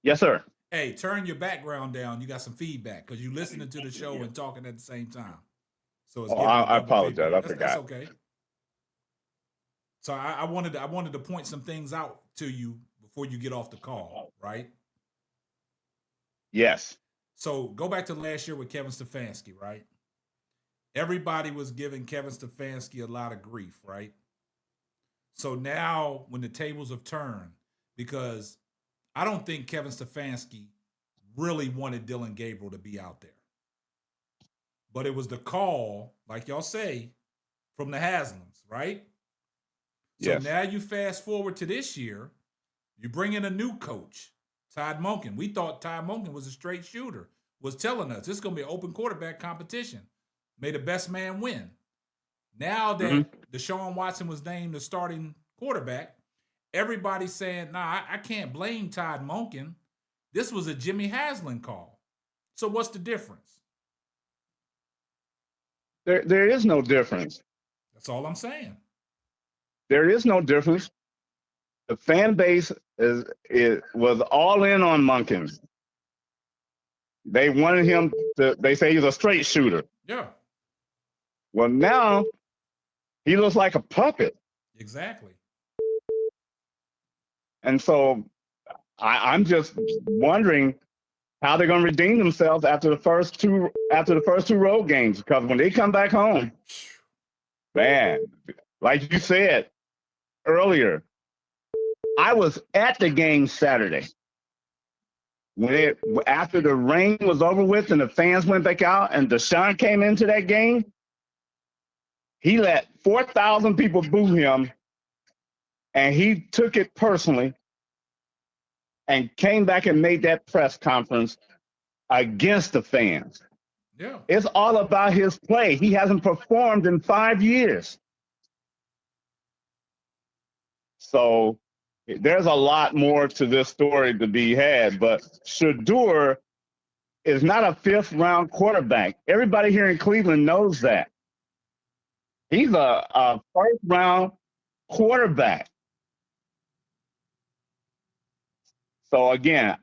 Yes, sir. Hey, turn your background down. You got some feedback because you're listening to the show and talking at the same time. So it's I apologize. I forgot. That's okay. So I wanted to point some things out to you before you get off the call, right? Yes. So go back to last year with Kevin Stefanski, right? Everybody was giving Kevin Stefanski a lot of grief, right? So now when the tables have turned, because I don't think Kevin Stefanski really wanted Dylan Gabriel to be out there. But it was the call, like y'all say, from the Haslams, right? So Yes. now you fast forward to this year, you bring in a new coach, Todd Monken. We thought Todd Monken was a straight shooter, was telling us it's going to be an open quarterback competition. May the best man win. Now that Deshaun Watson was named the starting quarterback, everybody's saying, nah, I can't blame Todd Monken. This was a Jimmy Haslam call. So what's the difference? There is no difference. That's all I'm saying. There is no difference. The fan base was all in on Monken. They wanted him to, they say he's a straight shooter. Yeah. Well, now he looks like a puppet. Exactly. And so I'm just wondering how they're going to redeem themselves after the first two road games, because when they come back home, man, like you said earlier, I was at the game Saturday after the rain was over with and the fans went back out and Deshaun came into that game. He let 4,000 people boo him, and he took it personally and came back and made that press conference against the fans. Yeah. It's all about his play. He hasn't performed in 5 years. So there's a lot more to this story to be had, but Shedeur is not a fifth-round quarterback. Everybody here in Cleveland knows that. He's a first-round quarterback. So again,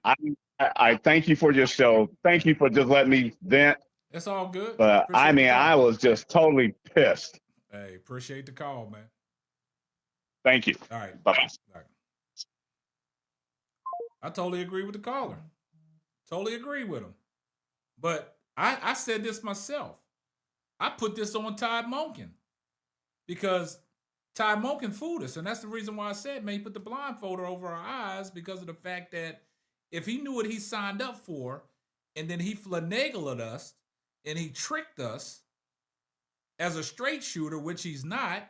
I thank you for your show. Thank you for just letting me vent. It's all good. But Appreciate I was just totally pissed. Hey, appreciate the call, man. Thank you. All right. Bye-bye. All right. I totally agree with the caller. Totally agree with him. But I said this myself. I put this on Todd Monken because Todd Monken fooled us. And that's the reason why I said, man, he put the blindfold over our eyes because of the fact that if he knew what he signed up for and then he finagled us and he tricked us as a straight shooter, which he's not,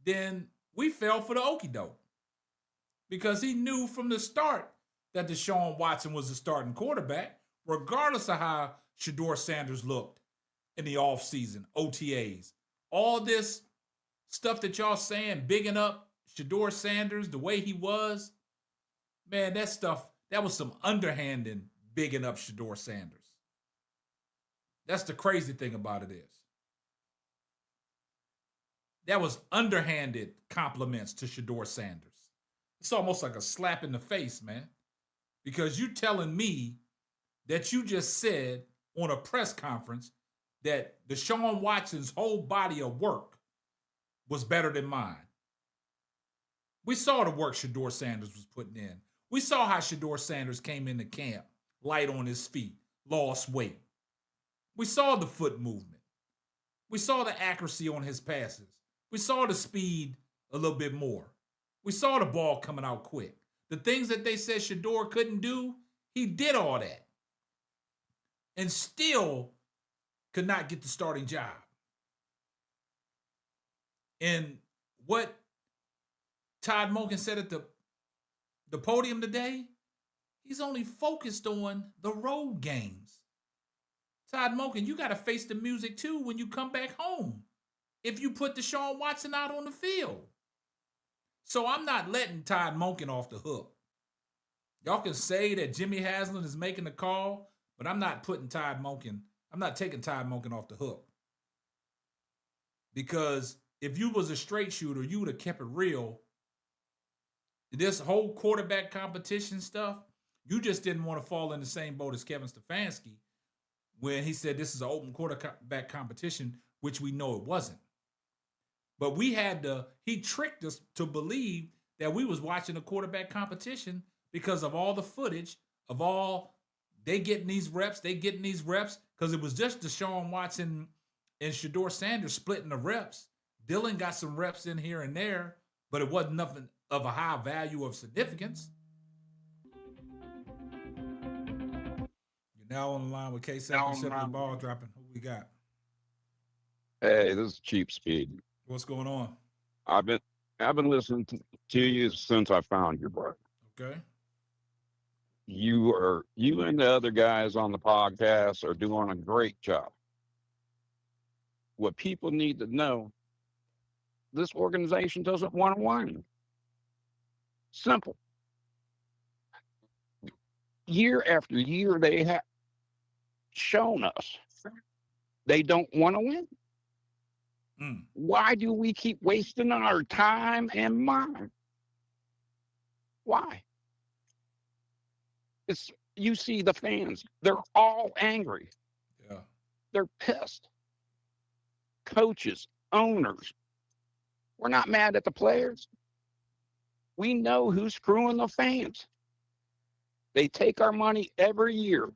then we fell for the okie doke. Because he knew from the start that Deshaun Watson was the starting quarterback, regardless of how Shedeur Sanders looked in the offseason, OTAs. All this stuff that y'all saying, bigging up Shedeur Sanders the way he was, man, that stuff, that was some underhanded bigging up Shedeur Sanders. That's the crazy thing about it is. That was underhanded compliments to Shedeur Sanders. It's almost like a slap in the face, man. Because you telling me that you just said on a press conference that Deshaun Watson's whole body of work was better than mine. We saw the work Shedeur Sanders was putting in. We saw how Shedeur Sanders came into camp, light on his feet, lost weight. We saw the foot movement. We saw the accuracy on his passes. We saw the speed a little bit more. We saw the ball coming out quick. The things that they said Shedeur couldn't do, he did all that. And still could not get the starting job. And what Todd Monken said at the podium today, he's only focused on the road games. Todd Monken, you got to face the music too when you come back home if you put Deshaun Watson out on the field. So I'm not letting Todd Monken off the hook. Y'all can say that Jimmy Haslam is making the call, but I'm not taking Todd Monken off the hook. Because if you was a straight shooter, you would have kept it real. This whole quarterback competition stuff, you just didn't want to fall in the same boat as Kevin Stefanski when he said this is an open quarterback competition, which we know it wasn't. But he tricked us to believe that we was watching a quarterback competition because of all the footage of they getting these reps, because it was just Deshaun Watson and Shedeur Sanders splitting the reps. Dylan got some reps in here and there, but it wasn't nothing of a high value of significance. You're now on the line with K7, Simply Ball Dropping. Who we got? Hey, this is Cheap Speed. What's going on? I've been listening to you since I found you, bro. Okay. You and the other guys on the podcast are doing a great job. What people need to know, this organization doesn't want to win. Simple. Year after year, they have shown us they don't want to win. Why do we keep wasting our time and money? Why? You see the fans, they're all angry. Yeah. They're pissed. Coaches, owners. We're not mad at the players. We know who's screwing the fans. They take our money every year.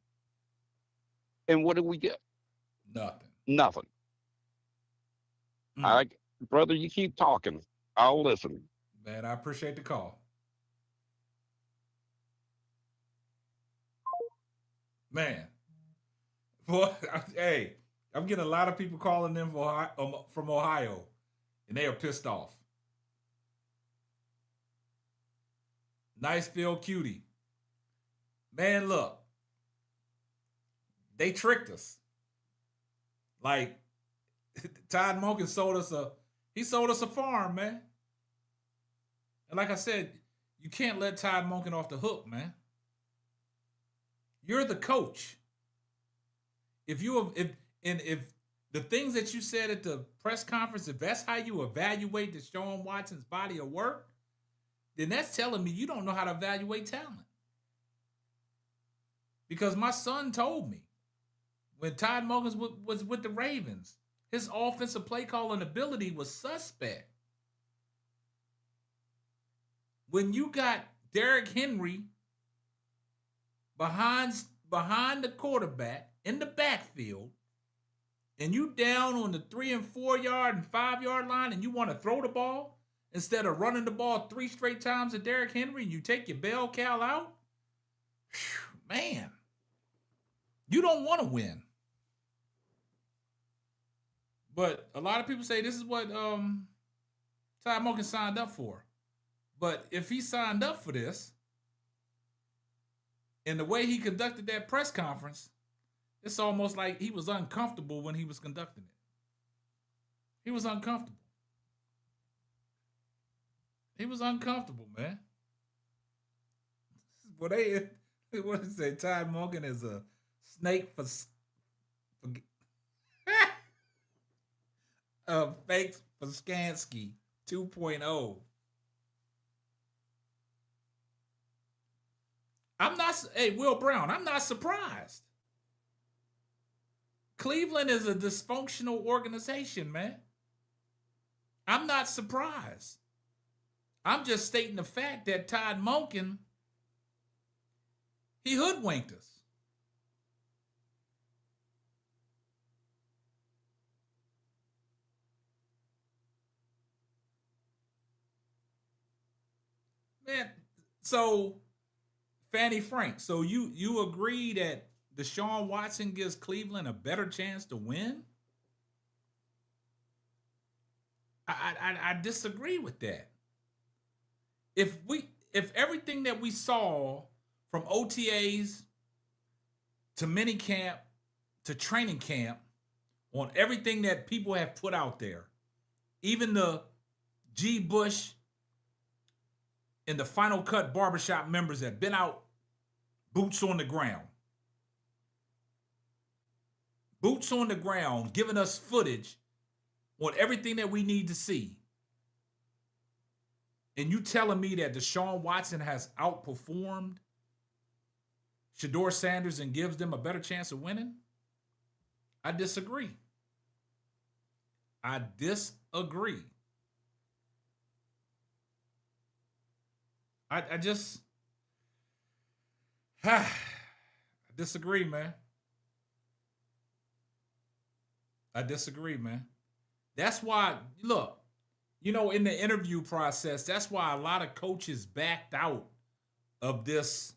And what do we get? Nothing. Brother, you keep talking. I'll listen. Man, I appreciate the call. Man. Boy, hey, I'm getting a lot of people calling in from Ohio, and they are pissed off. Niceville Cutie. Man, look. They tricked us. Like, Todd Monken sold us a farm, man. And like I said, you can't let Todd Monken off the hook, man. You're the coach. If the things that you said at the press conference, if that's how you evaluate Deshaun Watson's body of work, then that's telling me you don't know how to evaluate talent. Because my son told me when Todd Monken was with the Ravens, his offensive play calling ability was suspect. When you got Derrick Henry behind the quarterback in the backfield, and you down on the 3 and 4 yard and 5 yard line, and you want to throw the ball instead of running the ball 3 straight times at Derrick Henry, and you take your bell cow out, man, you don't want to win. But a lot of people say this is what Todd Monken signed up for. But if he signed up for this, and the way he conducted that press conference, it's almost like he was uncomfortable when he was conducting it. He was uncomfortable. He was uncomfortable, man. What what did it say? Todd Monken is a snake for fake for Skansky 2.0. I'm not. Hey, Will Brown. I'm not surprised. Cleveland is a dysfunctional organization, man. I'm not surprised. I'm just stating the fact that Todd Monken, he hoodwinked us. Man, so Fannie Frank, so you agree that Deshaun Watson gives Cleveland a better chance to win? I disagree with that. If everything that we saw from OTAs to mini camp to training camp on everything that people have put out there, even the G. Bush and the Final Cut barbershop members that been out boots on the ground. Boots on the ground, giving us footage on everything that we need to see. And you telling me that Deshaun Watson has outperformed Shedeur Sanders and gives them a better chance of winning? I disagree. I disagree. I just I disagree, man. I disagree, man. That's why, look, in the interview process, that's why a lot of coaches backed out of this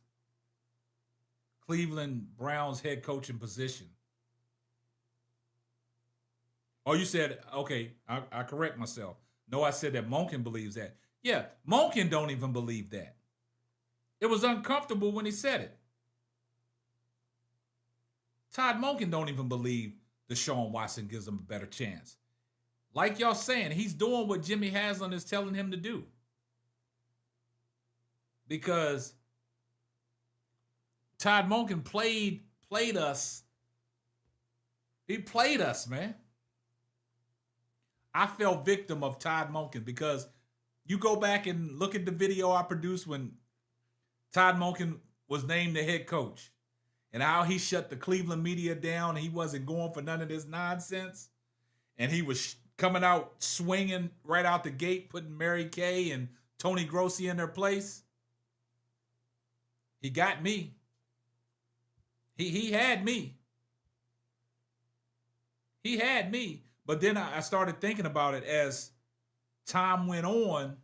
Cleveland Browns head coaching position. Oh, you said, okay, I correct myself. No, I said that Monken believes that. Yeah, Monken don't even believe that. It was uncomfortable when he said it. Todd Monken don't even believe Deshaun Watson gives him a better chance. Like y'all saying, he's doing what Jimmy Haslam is telling him to do. Because Todd Monken played us. He played us, man. I fell victim of Todd Monken because you go back and look at the video I produced when Todd Monken was named the head coach and how he shut the Cleveland media down. He wasn't going for none of this nonsense. And he was coming out swinging right out the gate, putting Mary Kay and Tony Grossi in their place. He got me. He had me. He had me. But then I started thinking about it as time went on.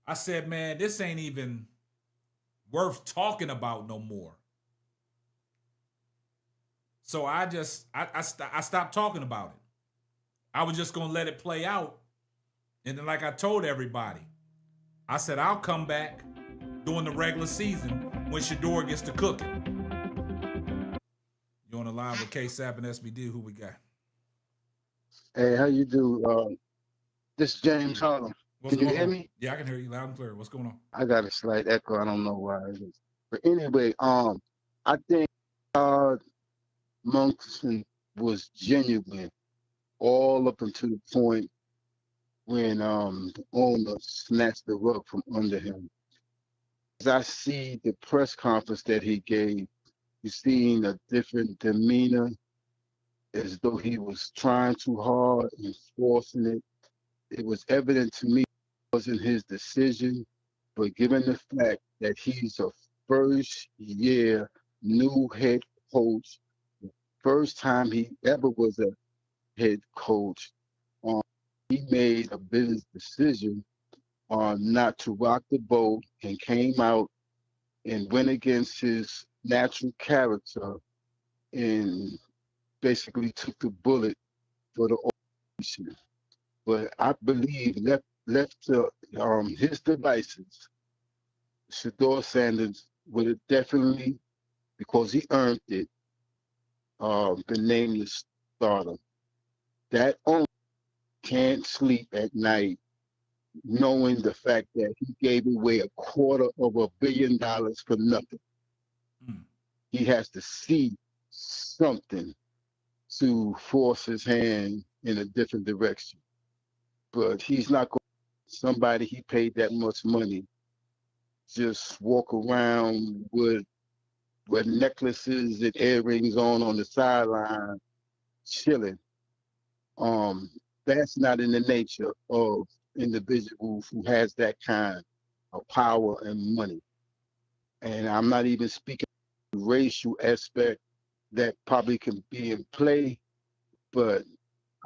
I said, man, this ain't even worth talking about no more. So I stopped talking about it. I was just going to let it play out. And then like I told everybody, I said, I'll come back during the regular season when Shedeur gets to cooking. You on the line with K-Sap and SBD, who we got? Hey, how you do? This is James Harlem. Can you hear me? Yeah, I can hear you loud and clear. What's going on? I got a slight echo. I don't know why it is. But anyway, I think Monken was genuine all up until the point when the owner snatched the rug from under him. As I see the press conference that he gave, you seen a different demeanor, as though he was trying too hard and forcing it. It was evident to me it wasn't his decision, but given the fact that he's a first-year new head coach, first time he ever was a head coach, he made a business decision not to rock the boat and came out and went against his natural character and basically took the bullet for the organization. But I believe left to his devices, Shedeur Sanders would have definitely, because he earned it, been named the starter. That owner can't sleep at night knowing the fact that he gave away $250 million for nothing. He has to see something to force his hand in a different direction. But he's not going to somebody he paid that much money just walk around with necklaces and earrings on the sideline, chilling. That's not in the nature of individual who has that kind of power and money. And I'm not even speaking of the racial aspect that probably can be in play, but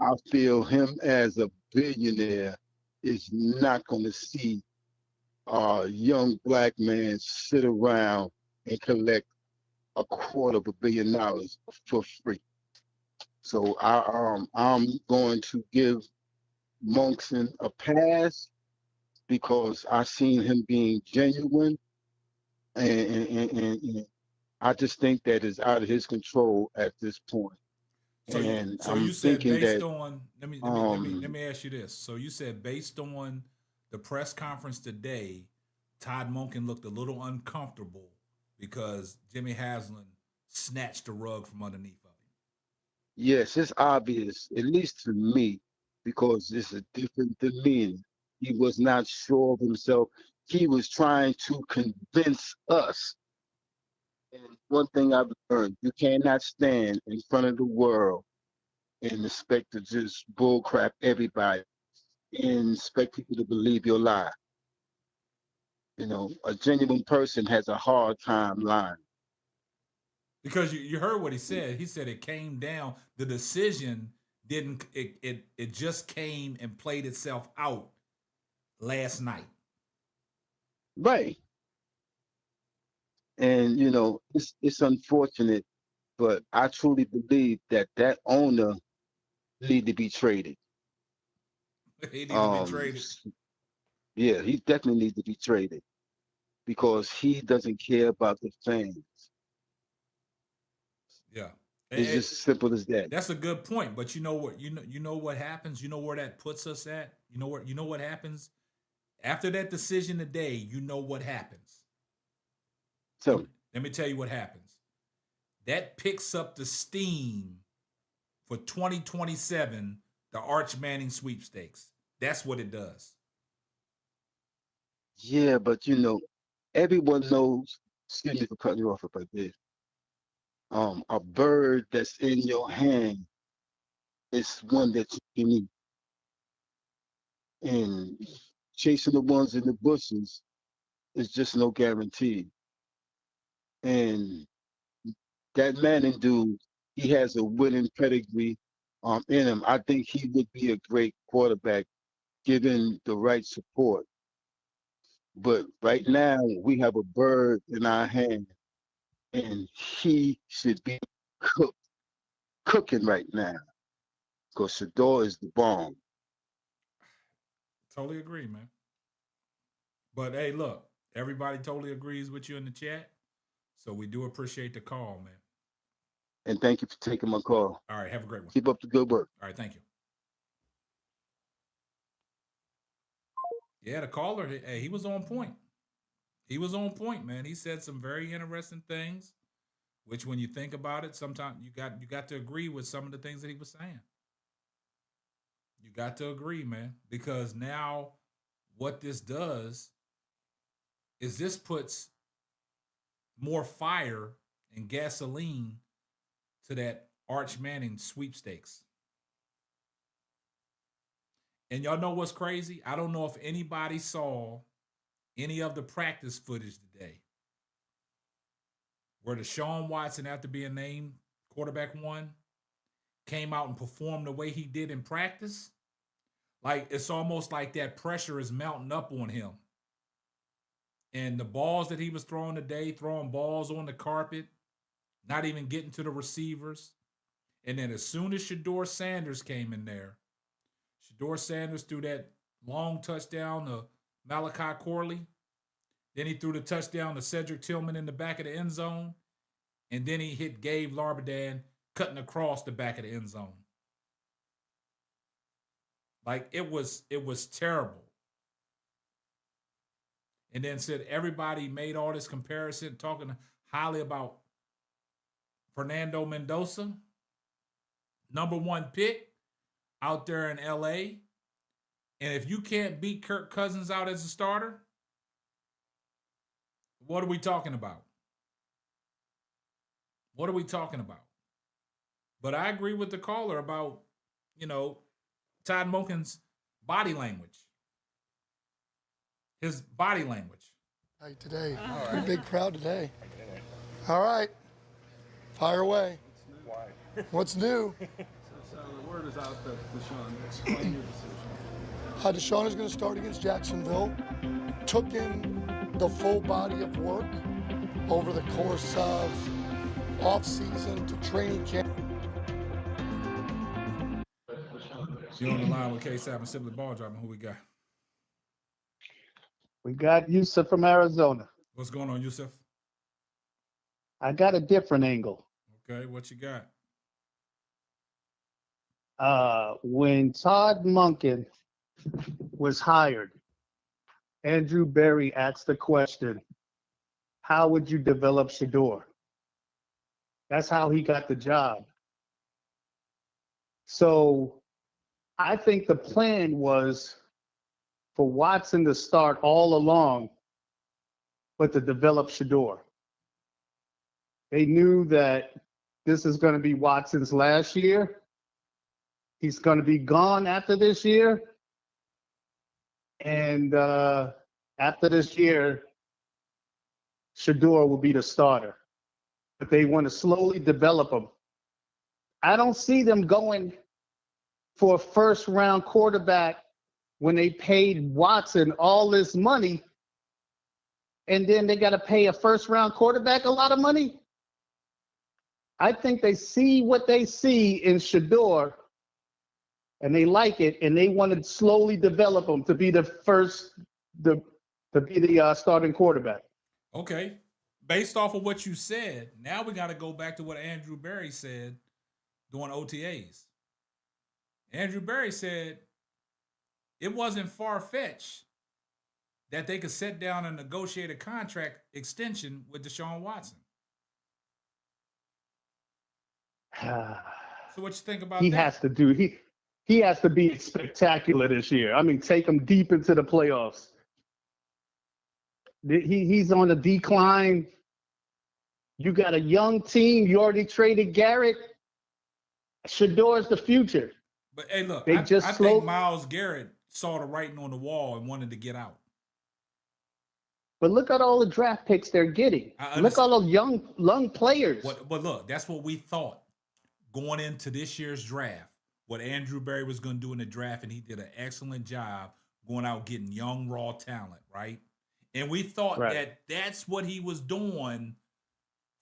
I feel him as a billionaire is not going to see a young black man sit around and collect $250 million for free. So I'm going to give Monken a pass because I seen him being genuine, and I just think that is out of his control at this point. And So I'm you said thinking based that on let me ask you this. So you said based on the press conference today, Todd Monken looked a little uncomfortable because Jimmy Haslam snatched the rug from underneath of him. yes, it's obvious, at least to me, because it's a different demeanor. He was not sure of himself. He was trying to convince us. And one thing I've learned, you cannot stand in front of the world and expect to just bullcrap everybody and expect people to believe your lie. You know, a genuine person has a hard time lying. Because you heard what he said. He said it came down. The decision didn't. It just came and played itself out last night. Right. And you know, it's unfortunate, but I truly believe that that owner need to be traded. He needs to be traded. Yeah, he definitely needs to be traded because he doesn't care about the fans. Yeah. It's just as simple as that. That's a good point. But you know what? You know what happens. You know where that puts us at. You know what happens after that decision today. You know what happens. So let me tell you what happens. That picks up the steam for 2027, the Arch Manning sweepstakes. That's what it does. yeah, but you know, everyone knows. Excuse me for cutting you off if I did. A bird that's in your hand is one that you can eat, and chasing the ones in the bushes is just no guarantee. And that Manning dude, he has a winning pedigree in him. I think he would be a great quarterback given the right support. But right now, we have a bird in our hand, and he should be cooking right now because Shador is the bomb. Totally agree, man. But hey, look, everybody totally agrees with you in the chat. So we do appreciate the call, man. And thank you for taking my call. All right, have a great one. Keep up the good work. All right, thank you. Yeah, the caller, hey, he was on point. He was on point, man. He said some very interesting things, which when you think about it, sometimes you got to agree with some of the things that he was saying. You got to agree, man, because now what this does is this puts more fire and gasoline to that Arch Manning sweepstakes. And y'all know what's crazy? I don't know if anybody saw any of the practice footage today where Deshaun Watson, after being named quarterback one, came out and performed the way he did in practice. Like it's almost like that pressure is mounting up on him. And the balls that he was throwing today, throwing balls on the carpet, not even getting to the receivers. And then as soon as Shador Sanders came in there, Shador Sanders threw that long touchdown to Malachi Corley. Then he threw the touchdown to Cedric Tillman in the back of the end zone. And then he hit Gabe Larbadan cutting across the back of the end zone. Like it was terrible. and then said everybody made all this comparison, talking highly about Fernando Mendoza, #1 pick out there in LA. And if you can't beat Kirk Cousins out as a starter, what are we talking about? What are we talking about? But I agree with the caller about, Todd Monken's body language. His body language. Hey, today, big crowd today. All right, fire away. Why? What's new? So the word is out that Deshaun, explain your decision. Deshaun is going to start against Jacksonville. Took in the full body of work over the course of off-season to training camp. You're on the line with K-Sap and Simply Ball Dropping. Who we got? We got Yusuf from Arizona. What's going on, Yusuf? I got a different angle. Okay, what you got? When Todd Monken was hired, Andrew Berry asked the question, how would you develop Shador? That's how he got the job. So I think the plan was for Watson to start all along, but to develop Shador. They knew that this is going to be Watson's last year. He's going to be gone after this year. And after this year, Shador will be the starter. But they want to slowly develop him. I don't see them going for a first-round quarterback when they paid Watson all this money, and then they got to pay a first-round quarterback a lot of money. I think they see what they see in Shador, and they like it, and they want to slowly develop him to be the first, to be the starting quarterback. Okay. Based off of what you said, now we got to go back to what Andrew Berry said during OTAs. Andrew Berry said it wasn't far-fetched that they could sit down and negotiate a contract extension with Deshaun Watson. So what you think about He that? has to do he has to be spectacular this year. I mean, take him deep into the playoffs. He's on a decline. You got a young team. You already traded Garrett. Shador's the future. But hey, look, They I just think Myles Garrett saw the writing on the wall and wanted to get out. But look at all the draft picks they're getting. Look at all those young players. But look, that's what we thought going into this year's draft. What Andrew Berry was going to do in the draft, and he did an excellent job going out getting young, raw talent, right? And we thought that that's what he was doing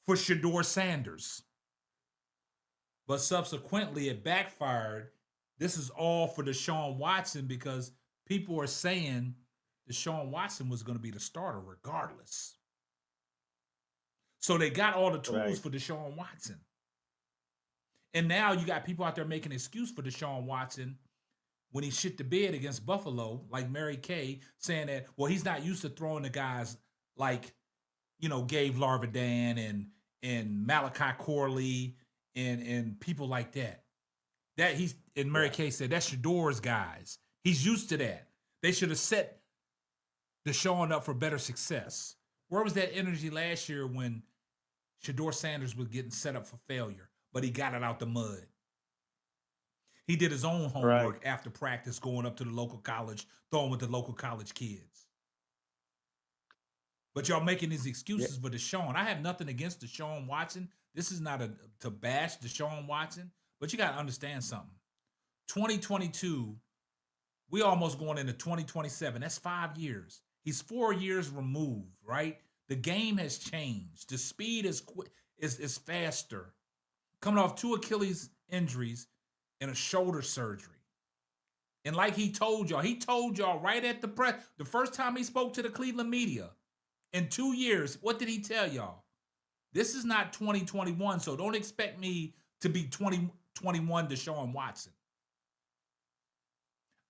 for Shador Sanders. But subsequently, it backfired. This is all for Deshaun Watson because people are saying Deshaun Watson was going to be the starter regardless. So they got all the tools for Deshaun Watson. And now you got people out there making an excuse for Deshaun Watson when he shit the bed against Buffalo, like Mary Kay, saying that, well, he's not used to throwing the guys like, Gabe Larvidan and Malachi Corley and people like that. And Mary Kay said, that's Shador's guys. He's used to that. They should have set Deshaun up for better success. Where was that energy last year when Shador Sanders was getting set up for failure, but he got it out the mud? He did his own homework after practice, going up to the local college, throwing with the local college kids. But y'all making these excuses for Deshaun. I have nothing against Deshaun Watson. This is not to bash Deshaun Watson, but you got to understand something. 2022, we almost going into 2027. That's 5 years. He's 4 years removed, right? The game has changed. The speed is faster. Coming off 2 Achilles injuries and a shoulder surgery. And like he told y'all right at the first time he spoke to the Cleveland media, in 2 years, what did he tell y'all? This is not 2021, so don't expect me to be 2021 Deshaun Watson.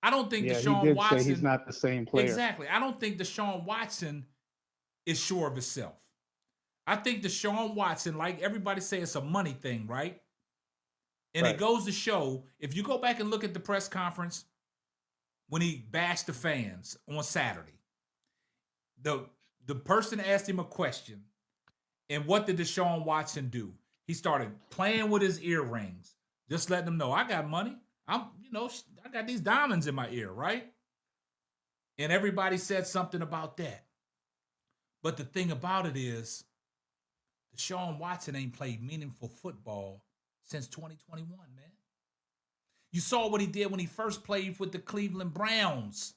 I don't think Yeah, he Deshaun did Watson. say he's not the same player. Exactly. I don't think Deshaun Watson is sure of himself. I think Deshaun Watson, like everybody say, it's a money thing, right? And Right. it goes to show, if you go back and look at the press conference when he bashed the fans on Saturday, the person asked him a question, and what did Deshaun Watson do? He started playing with his earrings, just letting them know, I got money. I got these diamonds in my ear, right? And everybody said something about that. But the thing about it is, Deshaun Watson ain't played meaningful football since 2021, man. You saw what he did when he first played with the Cleveland Browns.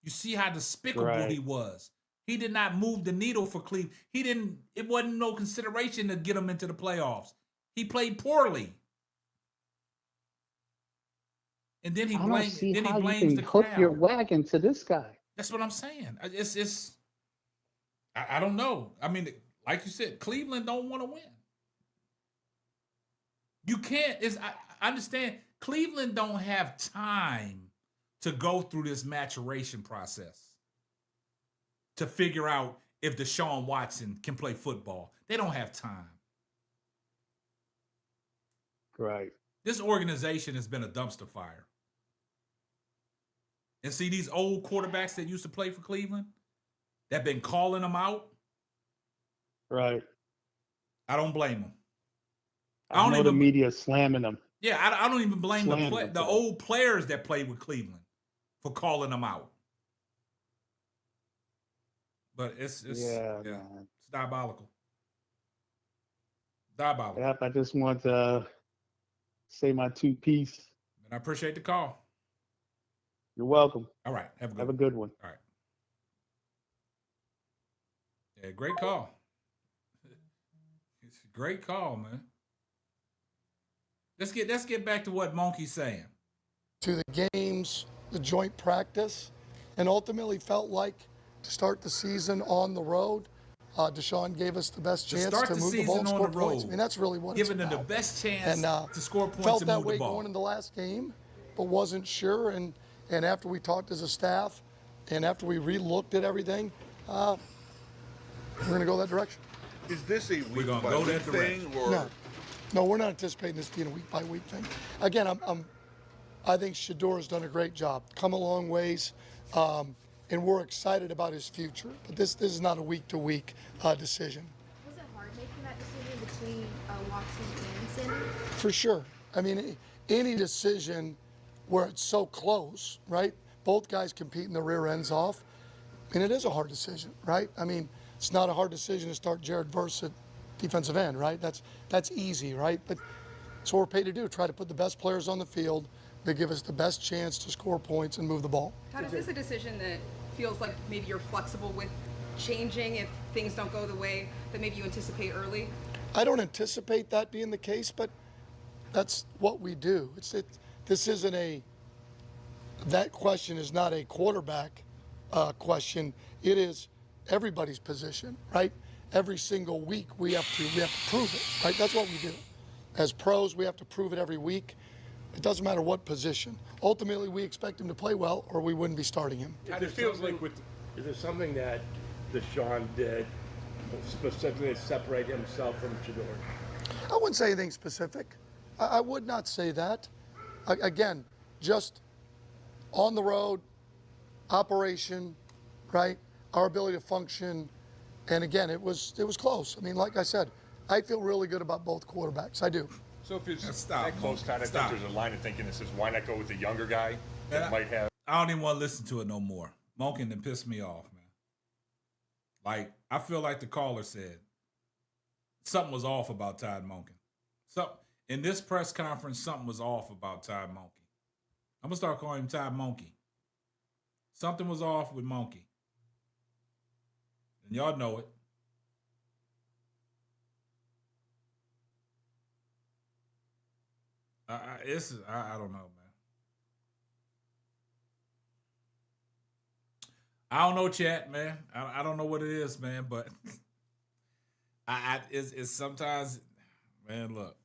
You see how despicable he was. He did not move the needle for Cleveland. It wasn't no consideration to get him into the playoffs. He played poorly. And then he blames the hook your crowd. wagon to this guy. That's what I'm saying. I don't know. I mean, like you said, Cleveland don't want to win. You can't. I understand. Cleveland don't have time to go through this maturation process to figure out if Deshaun Watson can play football. They don't have time. Right. This organization has been a dumpster fire. And see, these old quarterbacks that used to play for Cleveland, that been calling them out. Right. I don't blame them. I know the media slamming them. Yeah, I don't even blame the old players that played with Cleveland for calling them out. But it's diabolical. Diabolical. Yep, I just want to say my two piece. And I appreciate the call. You're welcome. All right. Have a good one. All right. Yeah, great call. It's a great call, man. Let's get back to what Monkey's saying. To the games, the joint practice, and ultimately felt like to start the season on the road, Deshaun gave us the best chance to move the ball and score points. I mean, that's really what it's about. Giving them the best chance to score points felt and that move way the ball. going into the last game, but wasn't sure. And after we talked as a staff, and after we re-looked at everything, we're going to go that direction. Is this a week-by-week thing, or No, we're not anticipating this being a week-by-week thing. Again, I think Shedeur has done a great job, come a long ways, and we're excited about his future. But this is not a week-to-week decision. Was it hard making that decision between Watson and Sanders? For sure. I mean, any decision where it's so close, right? Both guys competing their rear ends off, and it is a hard decision, right? I mean, it's not a hard decision to start Jared Verse at defensive end, right? That's easy, right? But it's what we're paid to do, try to put the best players on the field that give us the best chance to score points and move the ball. Todd, is this a decision that feels like maybe you're flexible with changing if things don't go the way that maybe you anticipate early? I don't anticipate that being the case, but that's what we do. That question is not a quarterback question. It is everybody's position, right? Every single week we have to prove it, right? That's what we do. As pros, we have to prove it every week. It doesn't matter what position. Ultimately, we expect him to play well, or we wouldn't be starting him. Is there something that Deshaun did specifically to separate himself from Shedeur? I wouldn't say anything specific. I would not say that. Again, just on the road, operation, right? Our ability to function. And again, it was close. I mean, like I said, I feel really good about both quarterbacks. I do. So if it's that close, Todd, I think there's a line of thinking that says, why not go with the younger guy that might have... I don't even want to listen to it no more. Monken done pissed me off, man. Like, I feel like the caller said, something was off about Todd Monken. In this press conference, something was off about Todd Monken. I'm going to start calling him Todd Monken. Something was off with Monken. And y'all know it. I don't know, man. I don't know, chat, man. I don't know what it is, man, but it's sometimes, man, look,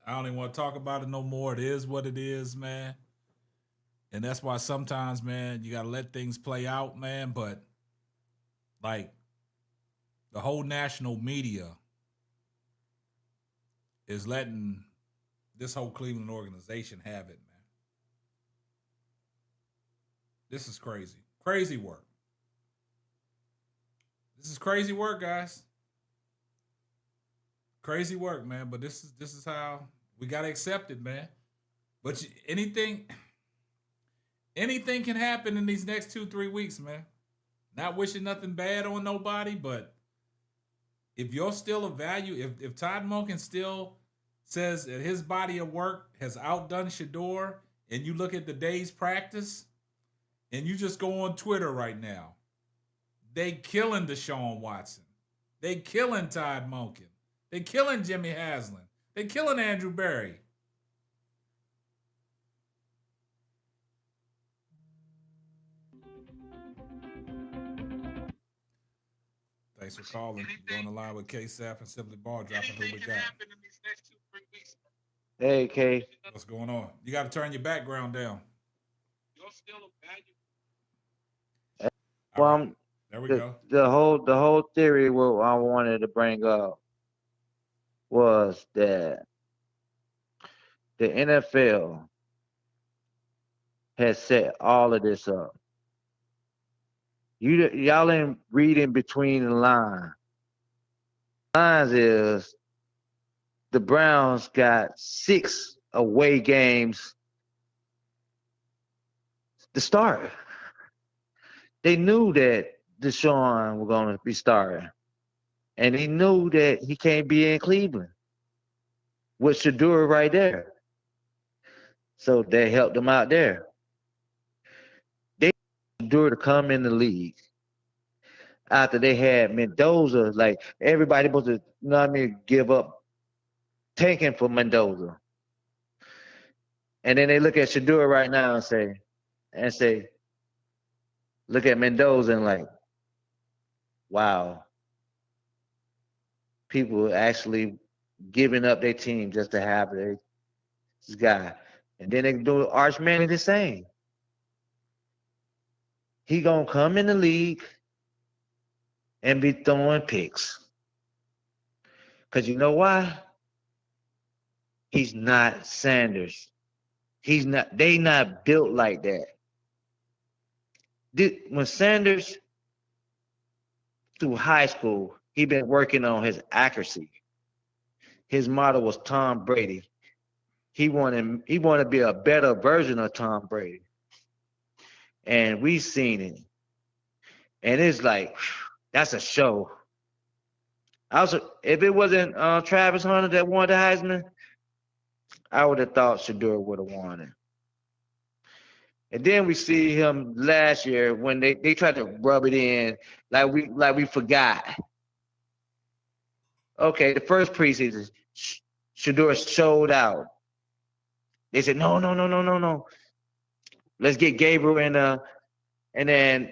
I don't even want to talk about it no more. It is what it is, man. And that's why sometimes, man, you got to let things play out, man. But like the whole national media is letting this whole Cleveland organization have it, man. This is crazy. Crazy work. This is crazy work, guys. Crazy work, man. But this is how we gotta accept it, man. But anything can happen in these next 2-3 weeks, man. Not wishing nothing bad on nobody, but if you're still a value, if Todd Monken still says that his body of work has outdone Shador, and you look at the day's practice, and you just go on Twitter right now, they killing Deshaun Watson. They killing Todd Monken. They killing Jimmy Haslam. They killing Andrew Berry. Thanks for calling. You're on the line with K-Sap and Simply Ball Dropping. Who we got? Hey, K. What's going on? You got to turn your background down. Well, right. There we go. The whole theory what I wanted to bring up was that the NFL has set all of this up. Y'all ain't reading between the lines. Lines is the Browns got 6 away games to start. They knew that Deshaun was going to be starting. And he knew that he can't be in Cleveland with Shador right there. So they helped him out there. They wanted Shador to come in the league after they had Mendoza. Like, everybody supposed to, you know what I mean, give up tanking for Mendoza. And then they look at Shador right now and say, look at Mendoza and like, wow. People actually giving up their team just to have this guy. And then they do Arch Manning the same. He gonna come in the league and be throwing picks. Because you know why? He's not Sanders. They not built like that. When Sanders, through high school, he been working on his accuracy. His model was Tom Brady. He wanted to be a better version of Tom Brady. And we seen it. And it's like, that's a show. If it wasn't Travis Hunter that won the Heisman, I would have thought Shador would have won it. And then we see him last year when they tried to rub it in like we forgot. Okay, the first preseason, Shador showed out. They said, no. Let's get Gabriel and then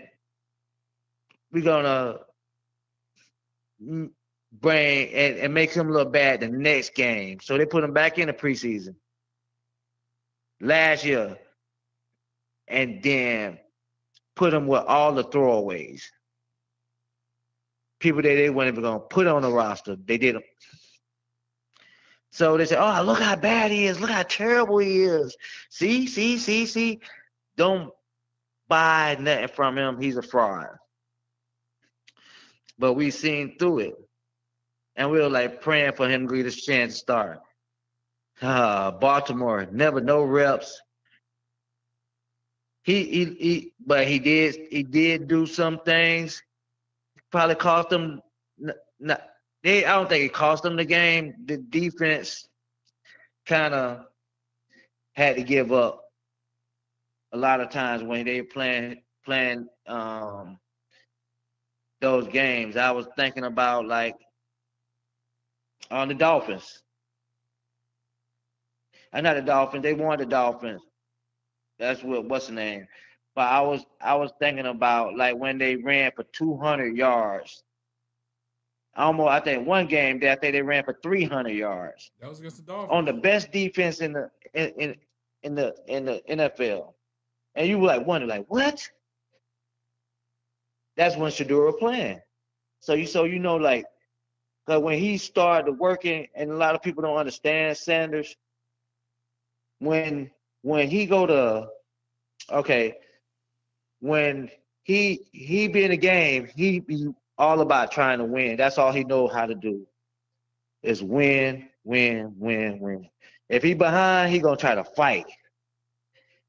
we're gonna bring and make him look bad the next game. So they put him back in the preseason last year. And then put him with all the throwaways. People that they weren't even going to put on the roster. They did them. So they said, oh, look how bad he is. Look how terrible he is. See. Don't buy nothing from him. He's a fraud. But we seen through it. And we were like praying for him to get his chance to start. Baltimore, never no reps. But he did do some things. Probably cost them. I don't think it cost them the game. The defense kind of had to give up a lot of times when they playing those games. I was thinking about like on the Dolphins. Not the Dolphins. They won the Dolphins. That's what's the name. But I was thinking about like when they ran for 200 yards. I think one game I think they ran for 300 yards. That was against the Dolphins. On the best defense in the NFL. And you like wonder, like, what? That's when Shadura playing. So you know, like, cause when he started working, and a lot of people don't understand Sanders, when he go to, okay, when he be in the game, he be all about trying to win. That's all he know how to do is win, win, win, win. If he behind, he gonna try to fight.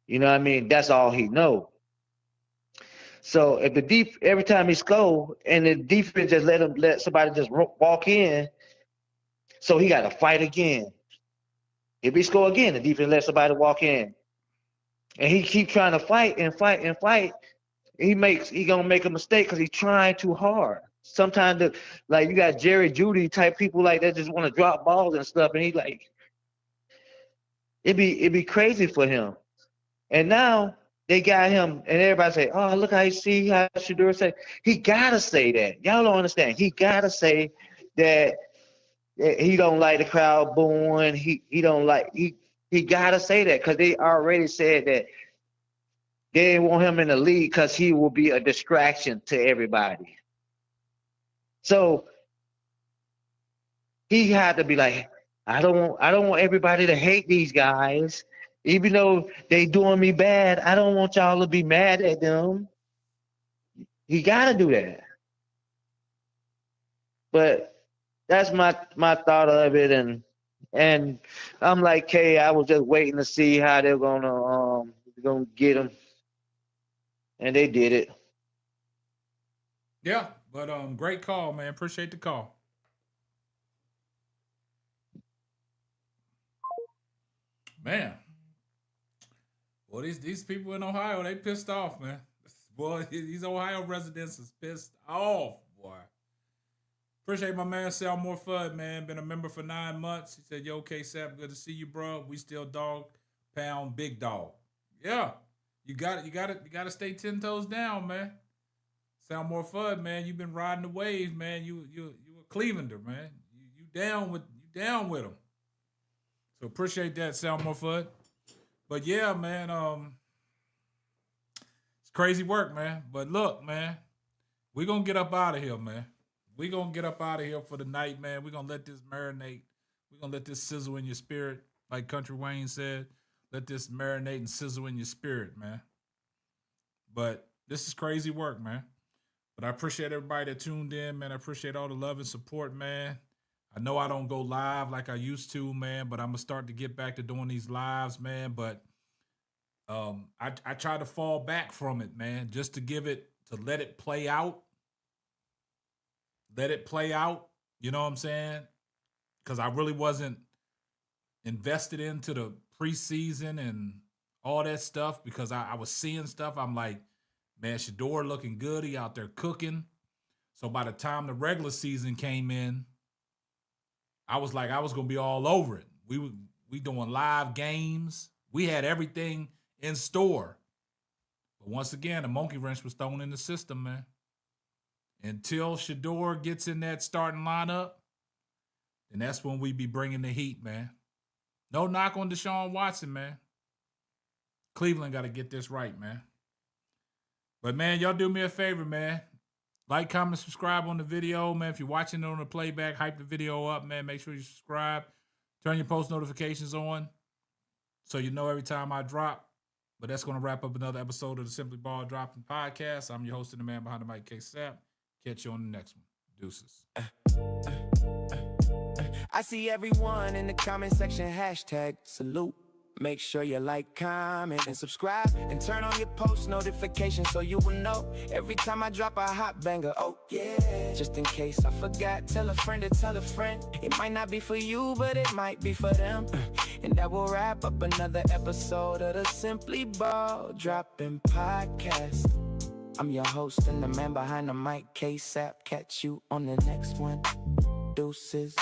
You know what I mean? That's all he know. So if every time he score and the defense just let somebody just walk in, so he got to fight again. If he score again, the defense let somebody walk in, and he keep trying to fight and fight and fight. He gonna make a mistake because he's trying too hard. Sometimes like you got Jerry Judy type people like that just want to drop balls and stuff, and he like it'd be crazy for him. And now they got him, and everybody say, "Oh, look how Shadura say." He gotta say that. Y'all don't understand. He gotta say that he don't like the crowd booing. He don't like he gotta say that because they already said that they didn't want him in the league because he will be a distraction to everybody. So he had to be like, I don't want everybody to hate these guys. Even though they doing me bad, I don't want y'all to be mad at them. He got to do that. But that's my thought of it, and I'm like, Kay, I was just waiting to see how they're gonna get him, and they did it. Yeah, but great call, man. Appreciate the call. Man. Well, these people in Ohio, they pissed off, man. Boy, these Ohio residents is pissed off, boy. Appreciate my man Sal Morfud, man. Been a member for 9 months. He said, "Yo, K-Sap, good to see you, bro. We still dog pound big dog." Yeah, you got to stay 10 toes down, man. Sal Morfud, man. You've been riding the wave, man. You a Clevelander, man. You down with them. So appreciate that, Sal Morfud. But yeah, man, it's crazy work, man. But look, man, we're going to get up out of here, man. We're going to get up out of here for the night, man. We're going to let this marinate. We're going to let this sizzle in your spirit, like Country Wayne said. Let this marinate and sizzle in your spirit, man. But this is crazy work, man. But I appreciate everybody that tuned in, man. I appreciate all the love and support, man. I know I don't go live like I used to, man, but I'm going to start to get back to doing these lives, man. But I try to fall back from it, man, just to let it play out. Let it play out, you know what I'm saying? Because I really wasn't invested into the preseason and all that stuff because I was seeing stuff. I'm like, man, Shador looking good. He out there cooking. So by the time the regular season came in, I was like, I was going to be all over it. We doing live games. We had everything in store. But once again, the monkey wrench was thrown in the system, man. Until Shador gets in that starting lineup, then that's when we be bringing the heat, man. No knock on Deshaun Watson, man. Cleveland got to get this right, man. But, man, y'all do me a favor, man. Like, comment, subscribe on the video, man. If you're watching it on the playback, hype the video up, man. Make sure you subscribe. Turn your post notifications on so you know every time I drop. But that's going to wrap up another episode of the Simply Ball Dropping Podcast. I'm your host and the man behind the mic, K-Sap. Catch you on the next one. Deuces. I see everyone in the comment section, #salute. Make sure you like, comment, and subscribe, and turn on your post notifications so you will know every time I drop a hot banger. Oh yeah, just in case I forgot, tell a friend to tell a friend. It might not be for you, but it might be for them. And that will wrap up another episode of the Simply Ball Dropping Podcast. I'm your host and the man behind the mic, K-Sap. Catch you on the next one. Deuces.